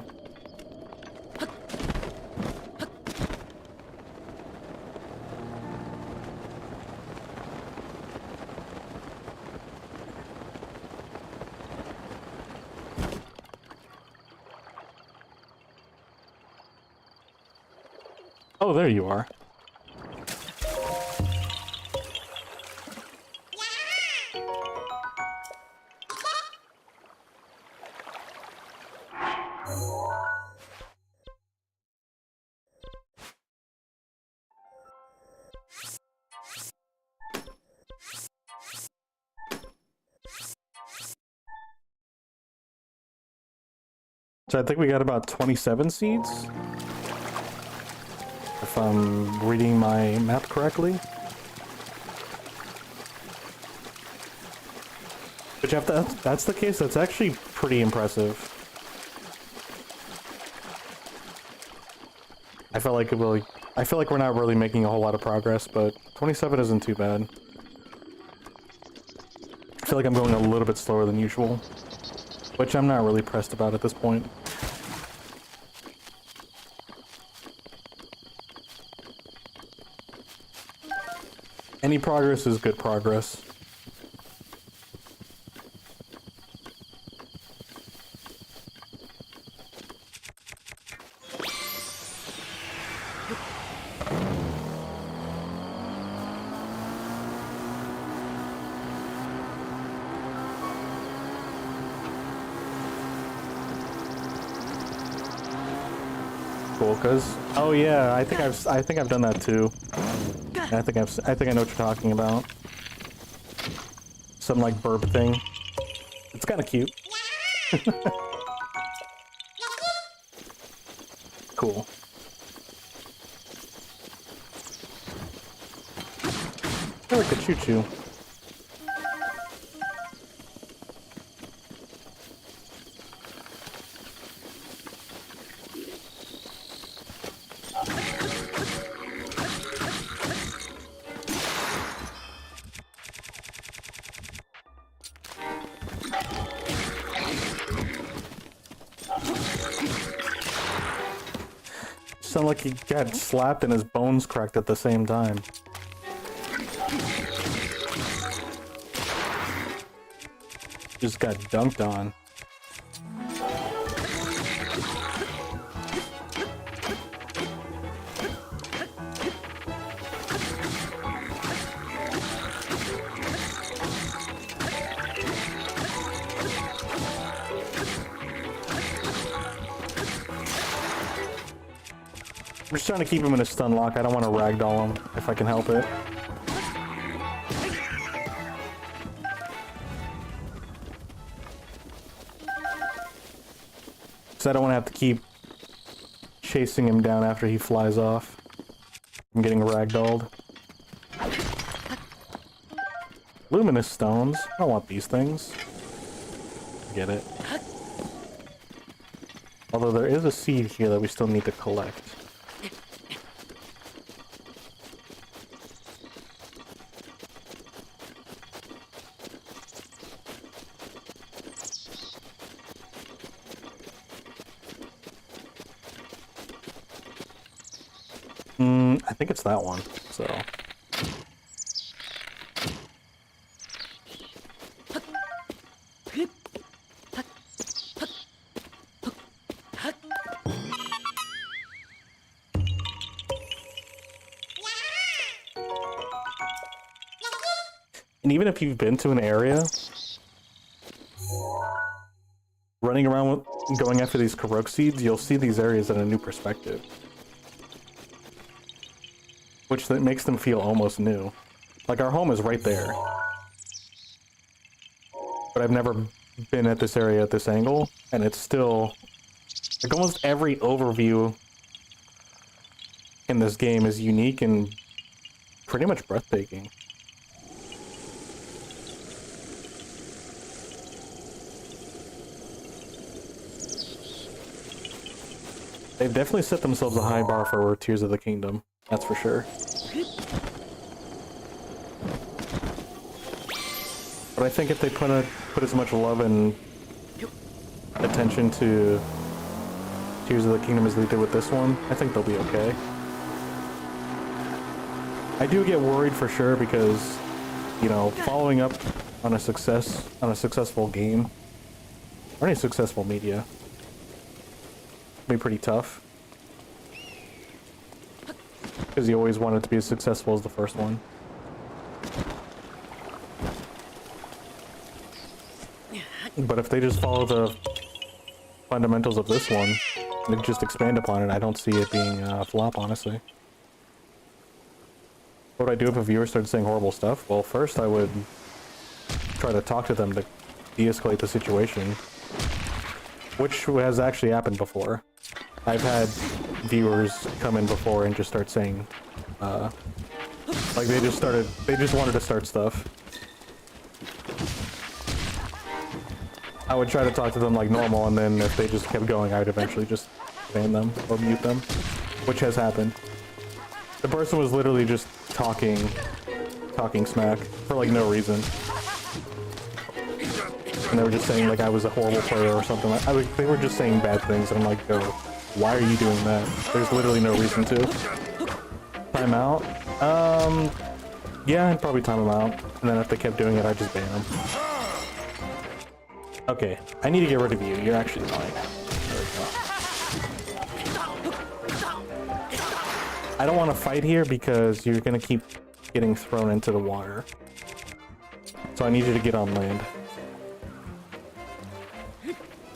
Oh, there you are. So I think we got about 27 seeds, if I'm reading my map correctly. Which if that's the case, that's actually pretty impressive. I feel like we're not really making a whole lot of progress, but 27 isn't too bad. I feel like I'm going a little bit slower than usual, which I'm not really pressed about at this point. Any progress is good progress. Cool, cause oh yeah, I think I've done that too. I think I know what you're talking about. Some like burp thing. It's kind of cute. Cool. I like a choo-choo. Sound like he got slapped and his bones cracked at the same time. Just got dunked on. I'm just trying to keep him in a stun lock. I don't want to ragdoll him if I can help it. Because I don't want to have to keep chasing him down after he flies off. I'm getting ragdolled. Luminous stones. I don't want these things. Get it. Although there is a seed here that we still need to collect. I think it's that one, so. And even if you've been to an area, running around going after these Korok seeds, you'll see these areas in a new perspective. Which makes them feel almost new. Like, our home is right there. But I've never been at this area at this angle, and it's still... like, almost every overview in this game is unique and pretty much breathtaking. They've definitely set themselves a high bar for Tears of the Kingdom. That's for sure. But I think if they put as much love and attention to Tears of the Kingdom as they did with this one, I think they'll be okay. I do get worried for sure because, you know, following up on a successful game or any successful media can be pretty tough. Because you always want it to be as successful as the first one. But if they just follow the fundamentals of this one and just expand upon it, I don't see it being a flop, honestly. What would I do if a viewer started saying horrible stuff? Well, first I would try to talk to them to de-escalate the situation, which has actually happened before. I've had viewers come in before and just start saying, like they just wanted to start stuff. I would try to talk to them like normal, and then if they just kept going, I would eventually just ban them or mute them, which has happened. The person was literally just talking smack for like no reason. And they were just saying like I was a horrible player or something. They were just saying bad things, and I'm like, yo, why are you doing that? There's literally no reason to. Time out? Yeah, I'd probably time them out. And then if they kept doing it, I'd just ban them. Okay, I need to get rid of you. You're actually annoying. There we go. I don't want to fight here because you're gonna keep getting thrown into the water. So I need you to get on land.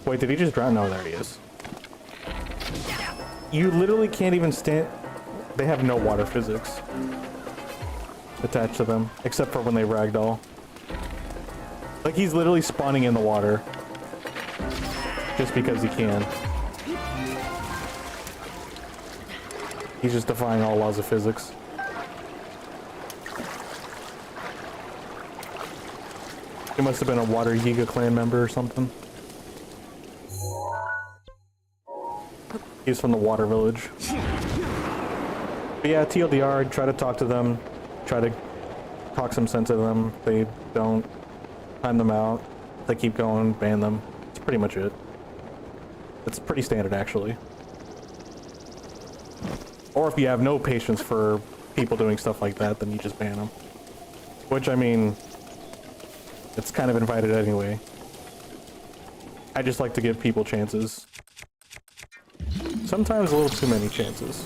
Wait, did he just drown? No, there he is. You literally can't even stand... They have no water physics attached to them, except for when they ragdoll. Like, he's literally spawning in the water. Just because he can. He's just defying all laws of physics. He must have been a Water Yiga clan member or something. He's from the Water Village. But yeah, TLDR, try to talk to them. Try to talk some sense into them. If they don't, time them out. If they keep going, ban them. That's pretty much it. It's pretty standard, actually. Or if you have no patience for people doing stuff like that, then you just ban them. Which, I mean, it's kind of invited anyway. I just like to give people chances. Sometimes a little too many chances.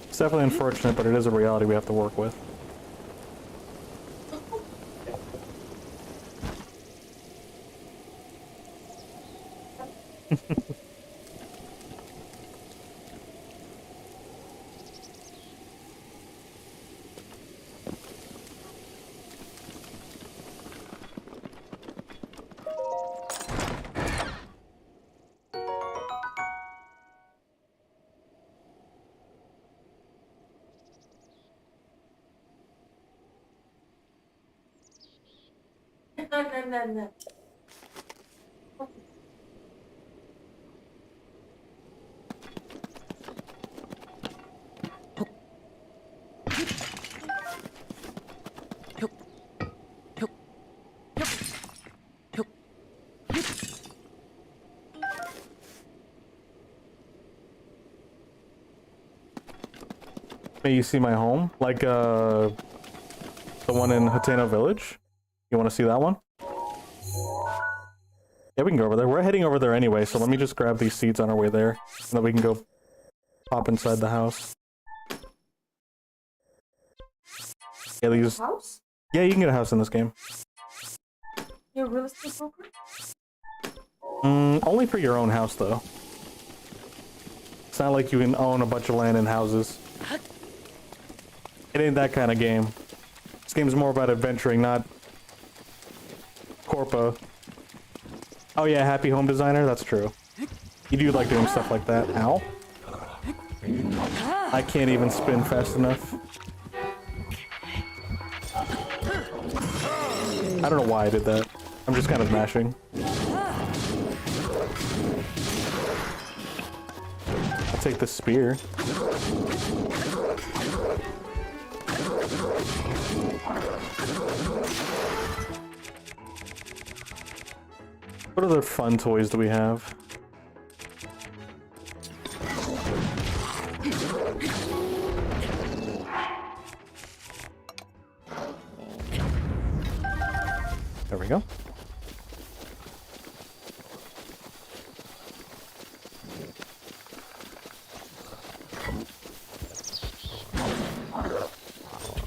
It's definitely unfortunate, but it is a reality we have to work with. No. May you see my home? Like, the one in Hateno Village? You want to see that one? Yeah, we can go over there. We're heading over there anyway, so let me just grab these seeds on our way there, and then we can go pop inside the house. Yeah, these... House? Yeah, you can get a house in this game. You're a real estate broker? Only for your own house, though. It's not like you can own a bunch of land and houses. It ain't that kind of game. This game's more about adventuring, not corpo. Oh yeah, happy home designer, that's true. You do like doing stuff like that. Ow. I can't even spin fast enough. I don't know why I did that. I'm just kind of mashing. I'll take the spear. What other fun toys do we have? There we go.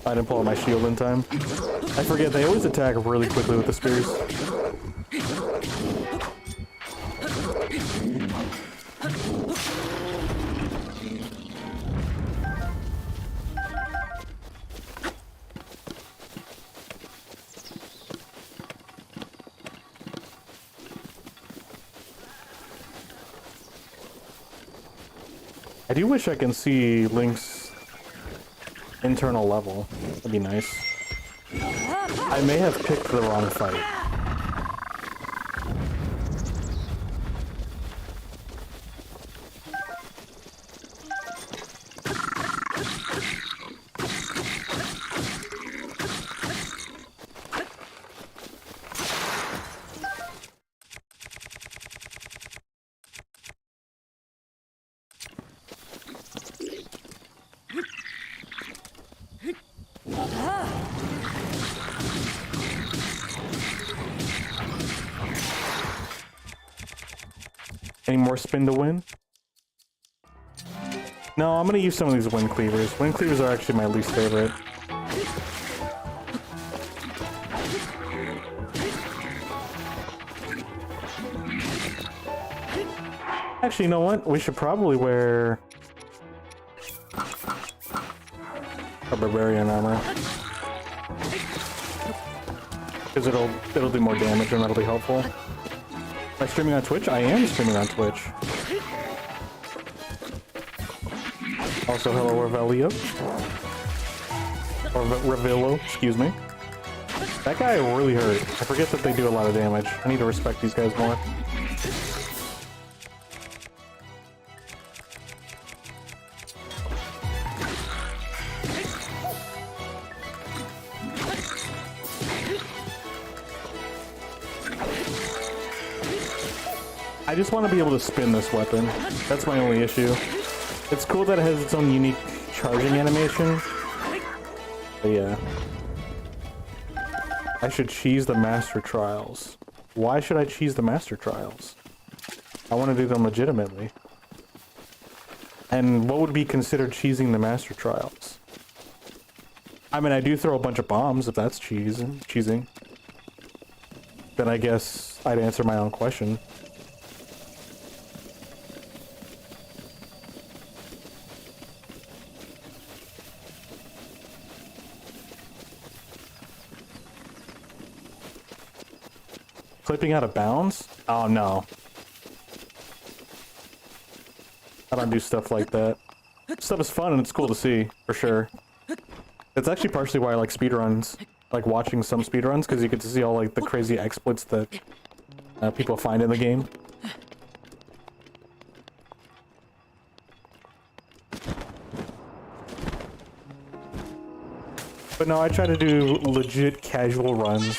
I didn't pull out my shield in time. I forget, they always attack really quickly with the spears. I do wish I can see Link's internal level. That'd be nice. I may have picked the wrong fight. Any more spin to win? No, I'm gonna use some of these wind cleavers. Wind cleavers are actually my least favorite. Actually, you know what? We should probably wear a barbarian armor. Because it'll do more damage and that'll be helpful. Am I streaming on Twitch? I am streaming on Twitch. Also, hello, Revelio. Or Revillo, excuse me. That guy really hurt. I forget that they do a lot of damage. I need to respect these guys more. I just want to be able to spin this weapon. That's my only issue. It's cool that it has its own unique charging animation. But yeah. I should cheese the Master Trials. Why should I cheese the Master Trials? I want to do them legitimately. And what would be considered cheesing the Master Trials? I mean, I do throw a bunch of bombs, if that's cheesing. Then I guess I'd answer my own question. Clipping out of bounds? Oh no. I don't do stuff like that. Stuff is fun and it's cool to see, for sure. It's actually partially why I like speedruns. Like watching some speedruns, because you get to see all like the crazy exploits that people find in the game. But no, I try to do legit casual runs.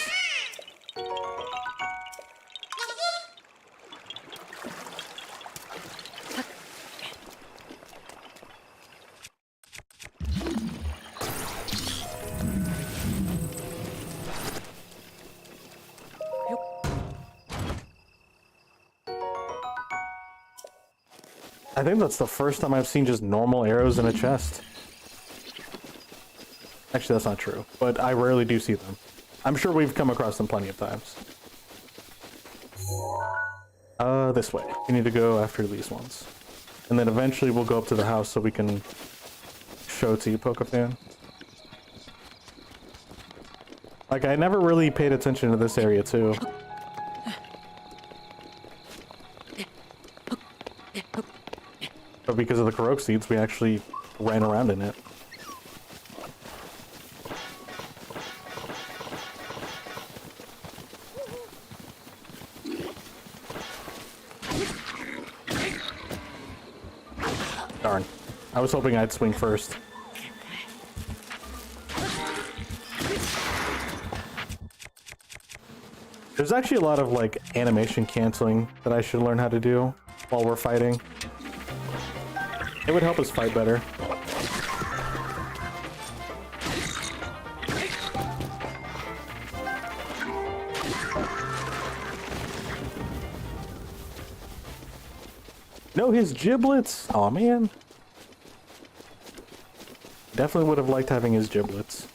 I think that's the first time I've seen just normal arrows in a chest. Actually, that's not true, but I rarely do see them. I'm sure we've come across them plenty of times. This way. We need to go after these ones. And then eventually we'll go up to the house so we can show it to you, Pokefan. Like, I never really paid attention to this area, too. But because of the Korok seeds, we actually ran around in it. I was hoping I'd swing first. There's actually a lot of like animation canceling that I should learn how to do while we're fighting. It would help us fight better. No, his giblets! Aw, man. Definitely would have liked having his giblets.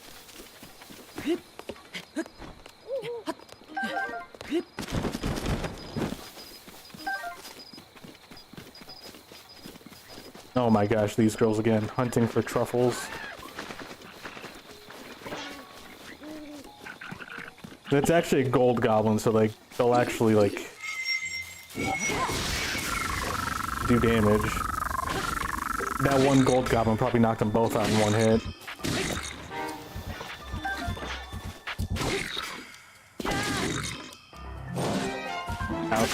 Oh my gosh, these girls again, hunting for truffles. It's actually a gold goblin, so like they'll actually like do damage. That one gold goblin probably knocked them both out in one hit. Ouch.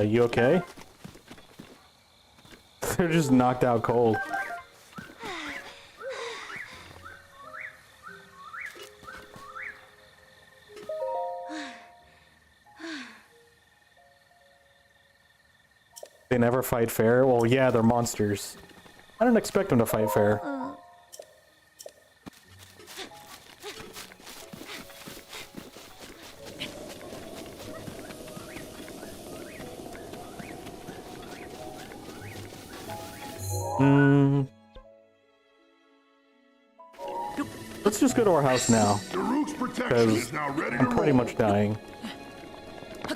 You okay? They're just knocked out cold. They never fight fair? Well, yeah, they're monsters. I didn't expect them to fight fair. Let's just go to our house now, Daruk's protection because is now ready I'm to pretty roll. much dying.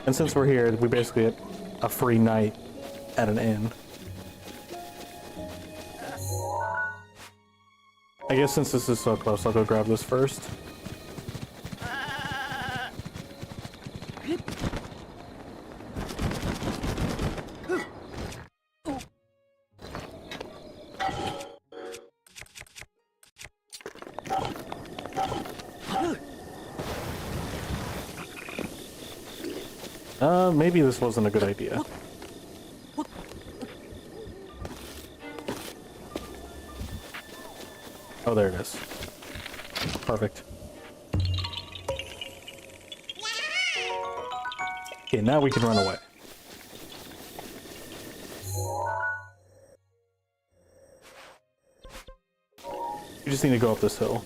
And since we're here, we basically get a free night at an inn. I guess since this is so close, I'll go grab this first. Maybe this wasn't a good idea. Oh, there it is. Perfect. Okay, now we can run away. You just need to go up this hill.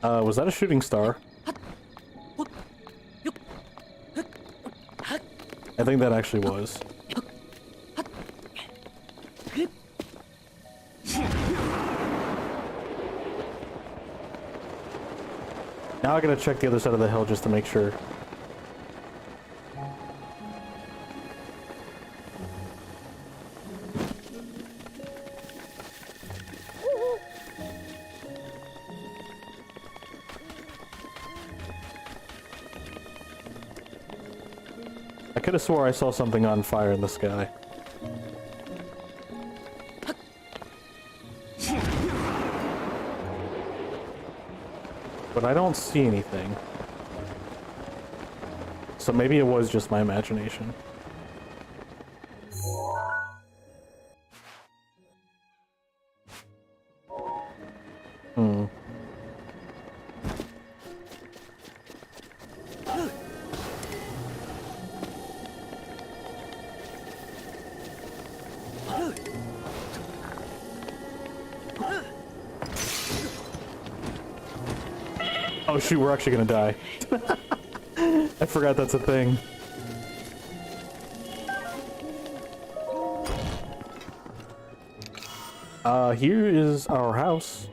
Was that a shooting star? I think that actually was. Now I gotta check the other side of the hill just to make sure. I could have swore I saw something on fire in the sky. But I don't see anything. So maybe it was just my imagination. Oh shoot, we're actually gonna die. I forgot that's a thing. Here is our house.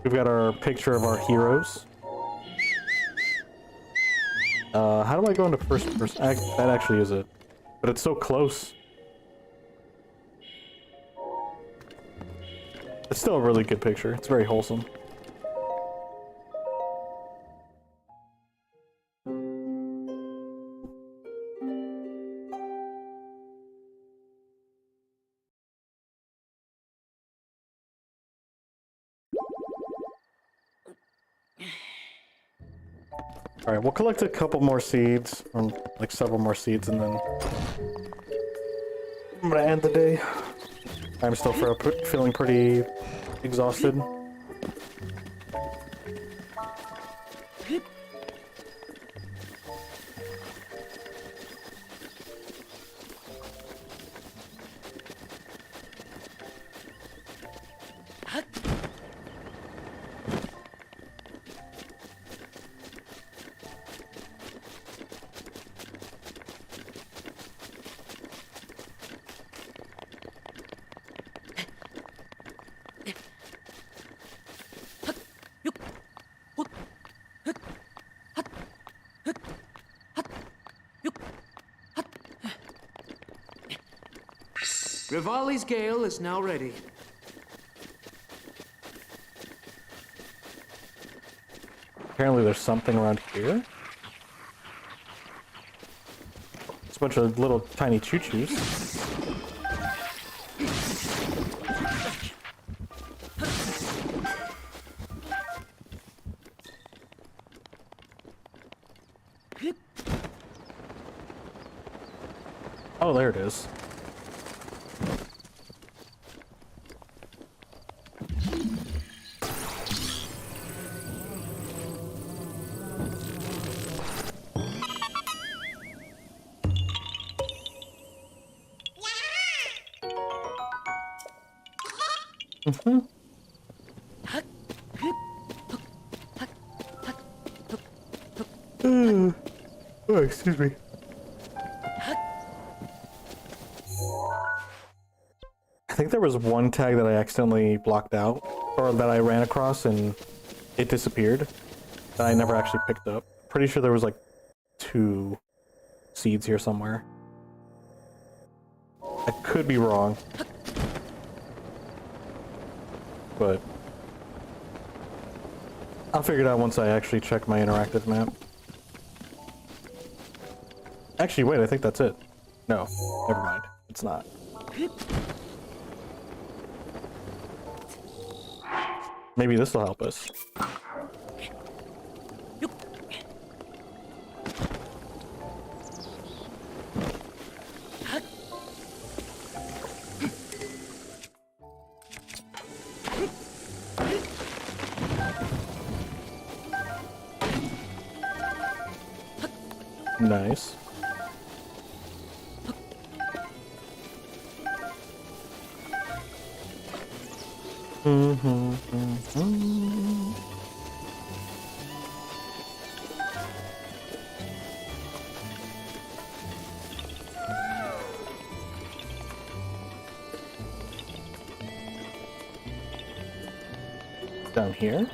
We've got our picture of our heroes. How do I go into first person? That actually is it. But it's so close. It's still a really good picture. It's very wholesome. Alright, we'll collect a couple more seeds, or like several more seeds, and then I'm gonna end the day. I'm still feeling pretty exhausted. Rivali's Gale is now ready. Apparently there's something around here. It's a bunch of little tiny choo-choos. Oh, there it is. Oh, excuse me. I think there was one tag that I accidentally blocked out, or that I ran across and it disappeared, that I never actually picked up. Pretty sure there was like 2 seeds here somewhere. I could be wrong, but I'll figure it out once I actually check my interactive map. Actually, wait, I think that's it. No, never mind. It's not. Maybe this will help us. Nice. Down here.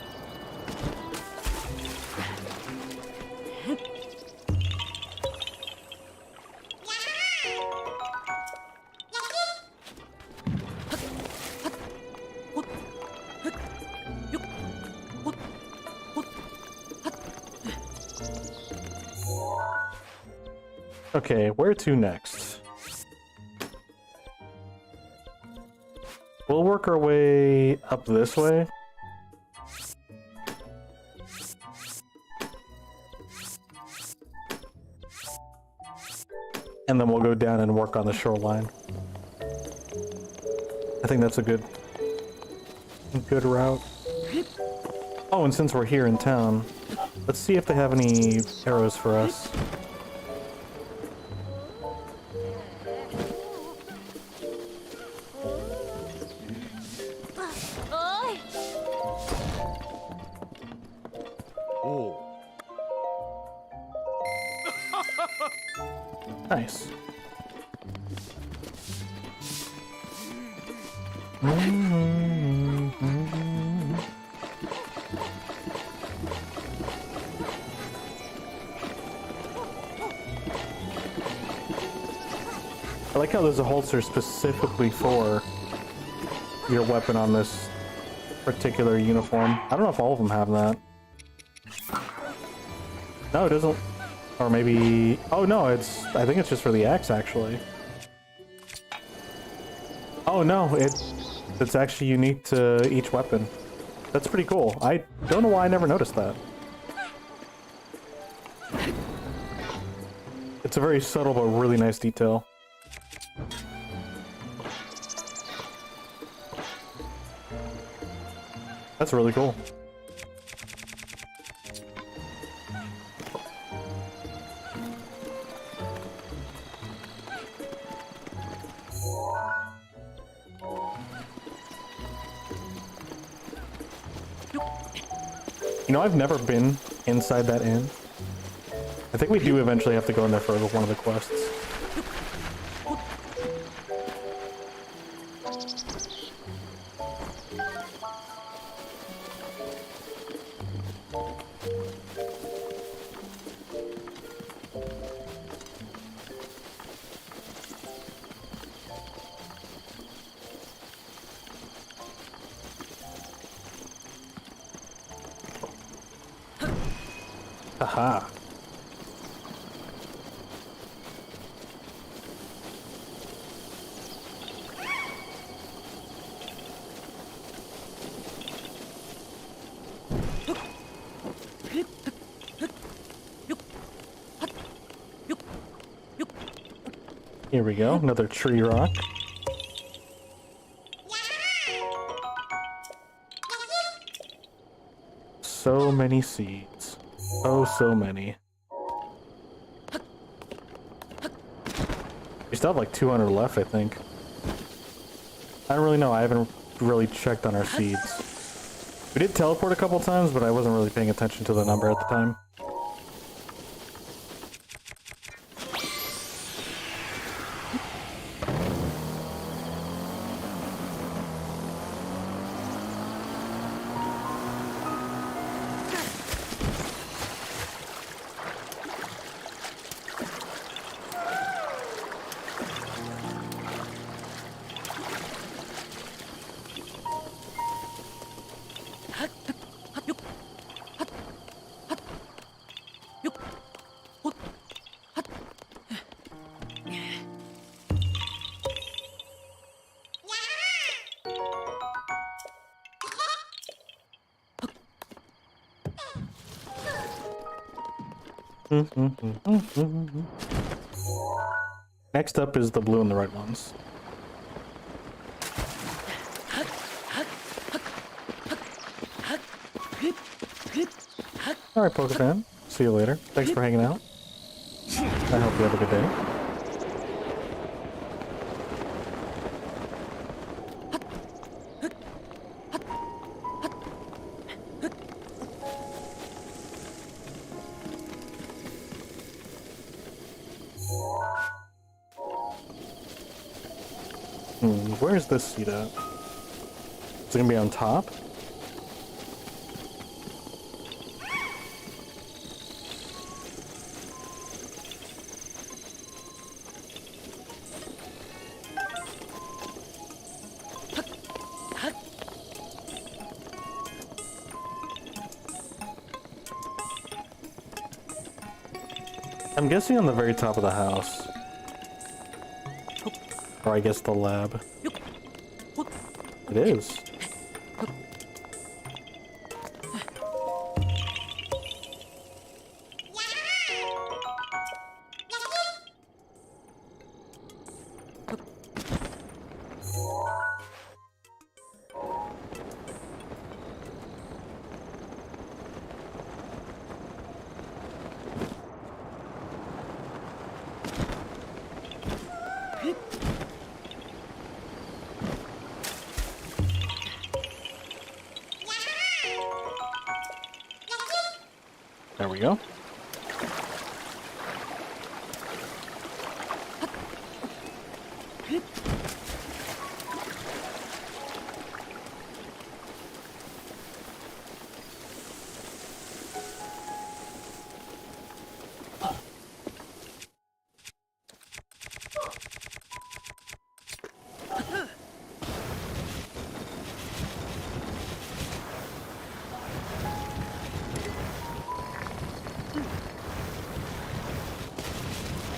Okay, where to next? We'll work our way up this way. And then we'll go down and work on the shoreline. I think that's a good route. Oh, and since we're here in town, let's see if they have any arrows for us. Nice. I like how there's a holster specifically for your weapon on this particular uniform. I don't know if all of them have that. No, it doesn't. Or maybe... Oh no, I think it's just for the axe, actually. Oh no, it's actually unique to each weapon. That's pretty cool. I don't know why I never noticed that. It's a very subtle but really nice detail. That's really cool. You know, I've never been inside that inn. I think we do eventually have to go in there for one of the quests. Aha. Here we go, another tree rock. So many seeds. Oh, so many. We still have like 200 left, I think. I don't really know, I haven't really checked on our seeds. We did teleport a couple times, but I wasn't really paying attention to the number at the time. Next up is the blue and the red ones. Alright, Pokefan. See you later. Thanks for hanging out. I hope you have a good day. Where's this seat at? Is it gonna be on top? I'm guessing on the very top of the house. Or I guess the lab. It is. There we go.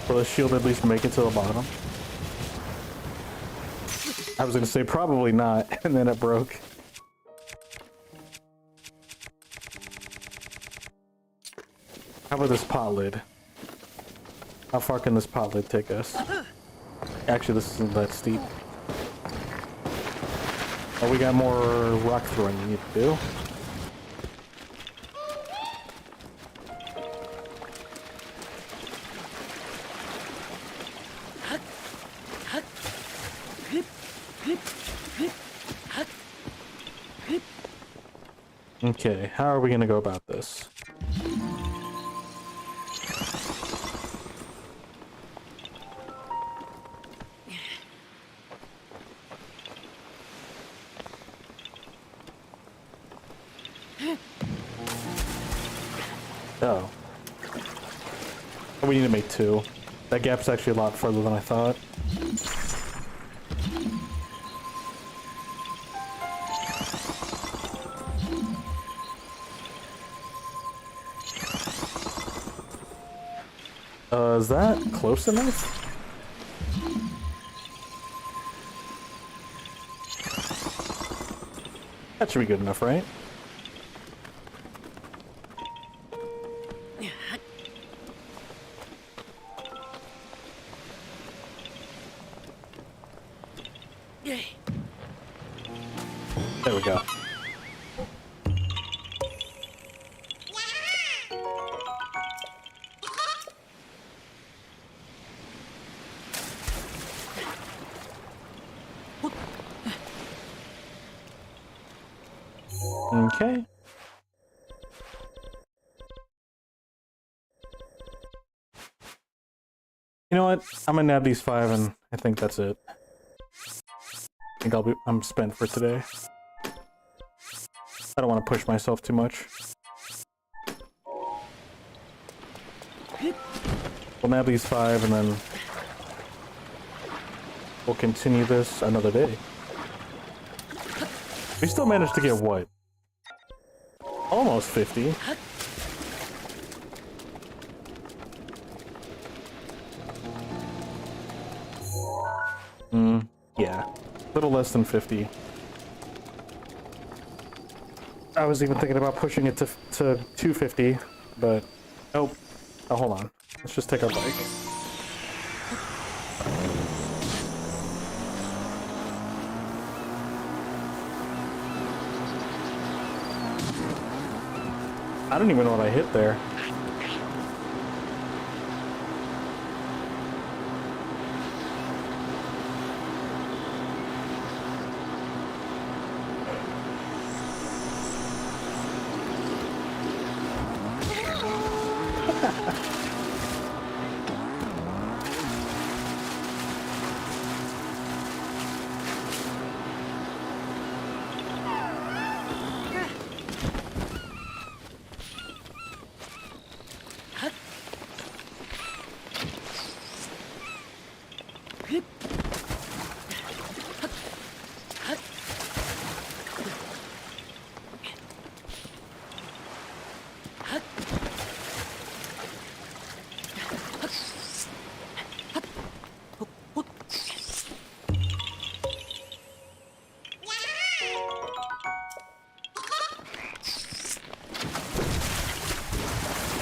Will the shield at least make it to the bottom? I was gonna say probably not, and then it broke. How about this pot lid? How far can this pot lid take us? Actually, this isn't that steep. Oh, we got more rock throwing we need to do. Okay, how are we gonna go about this? Oh. We need to make two. That gap's actually a lot further than I thought. Is that close enough? That should be good enough, right? There we go. Okay. You know what? I'm gonna nab these 5 and I think that's it. I think I'm spent for today. I don't want to push myself too much. We'll nab these 5 and then we'll continue this another day. We still managed to get what? Almost 50. Yeah. A little less than 50. I was even thinking about pushing it to 250, but nope. Oh, hold on. Let's just take our bike. I don't even know what I hit there.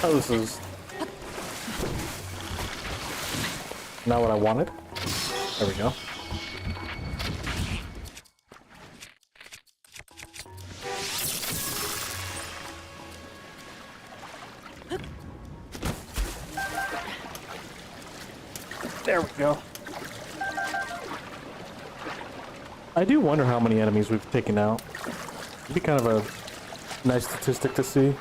Oh, this is not what I wanted. There we go. There we go. I do wonder how many enemies we've taken out. It'd be kind of a nice statistic to see.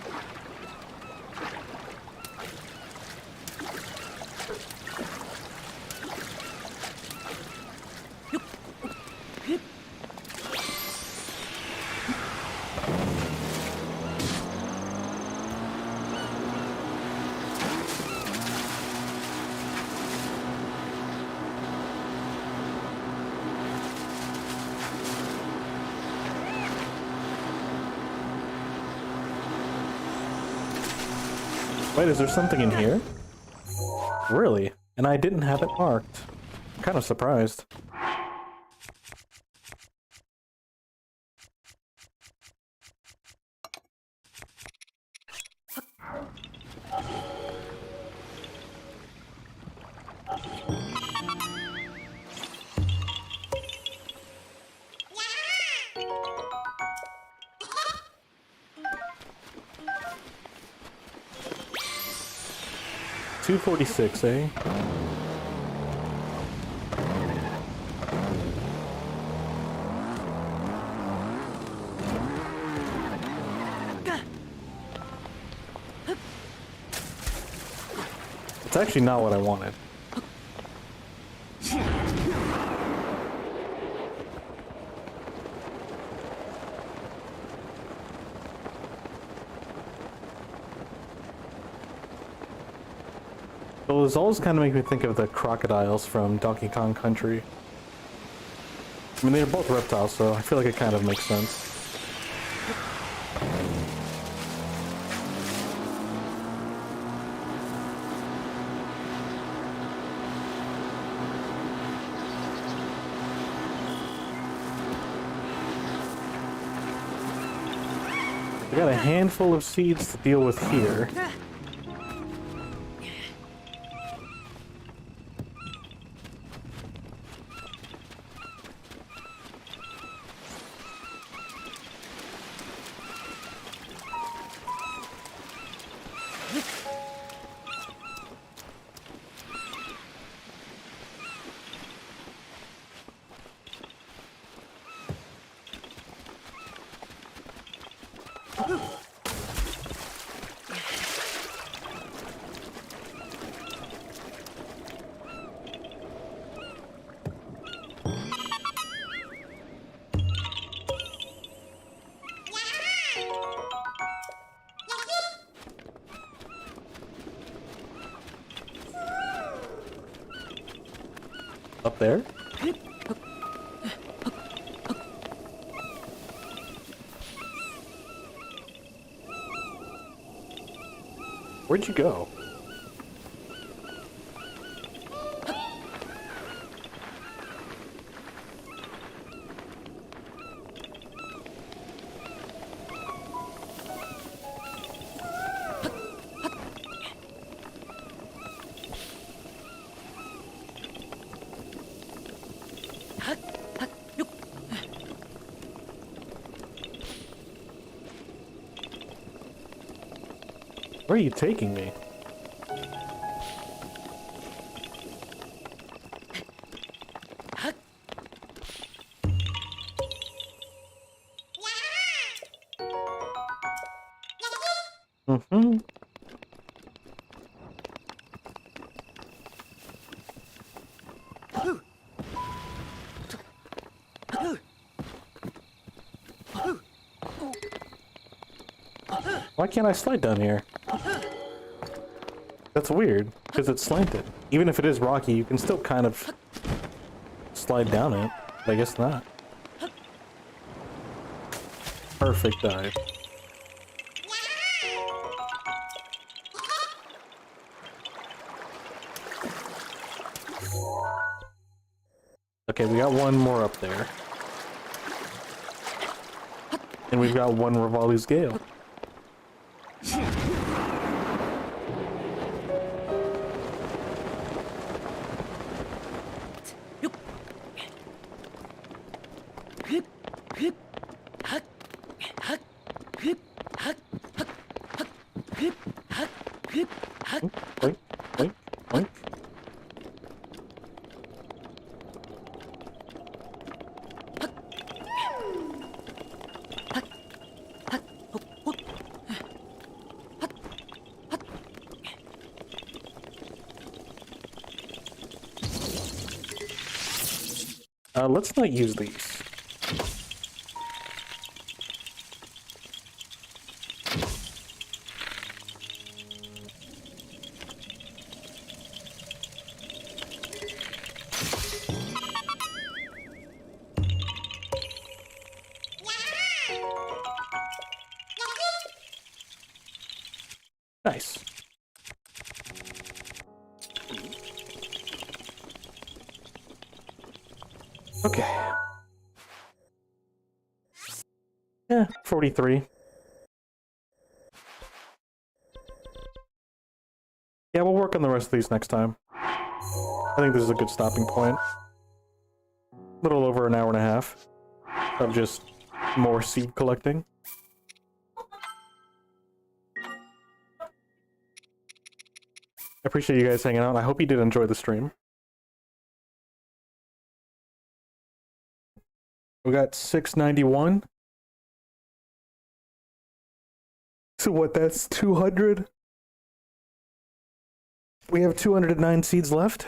Wait, is there something in here? Really? And I didn't have it marked. I'm kind of surprised. $246, eh? It's actually not what I wanted. Well, this always kind of makes me think of the crocodiles from Donkey Kong Country. I mean, they're both reptiles, so I feel like it kind of makes sense. We got a handful of seeds to deal with here. Up there? Where'd you go? Where are you taking me? Mm-hmm. Why can't I slide down here? That's weird, because it's slanted. Even if it is rocky, you can still kind of slide down it. But I guess not. Perfect dive. Okay, we got one more up there. And we've got one Rivali's Gale. Oink, oink, oink. Let's not use these. Nice. Okay. Yeah, 43. Yeah, we'll work on the rest of these next time. I think this is a good stopping point. A little over an hour and a half of just more seed collecting. I appreciate you guys hanging out. I hope you did enjoy the stream. We got 691. So what, that's 200? We have 209 seeds left.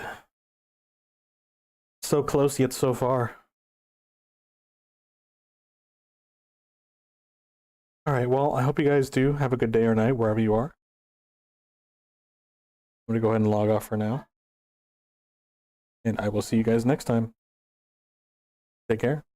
So close yet so far. Alright, well, I hope you guys do have a good day or night wherever you are. I'm gonna go ahead and log off for now. And I will see you guys next time. Take care.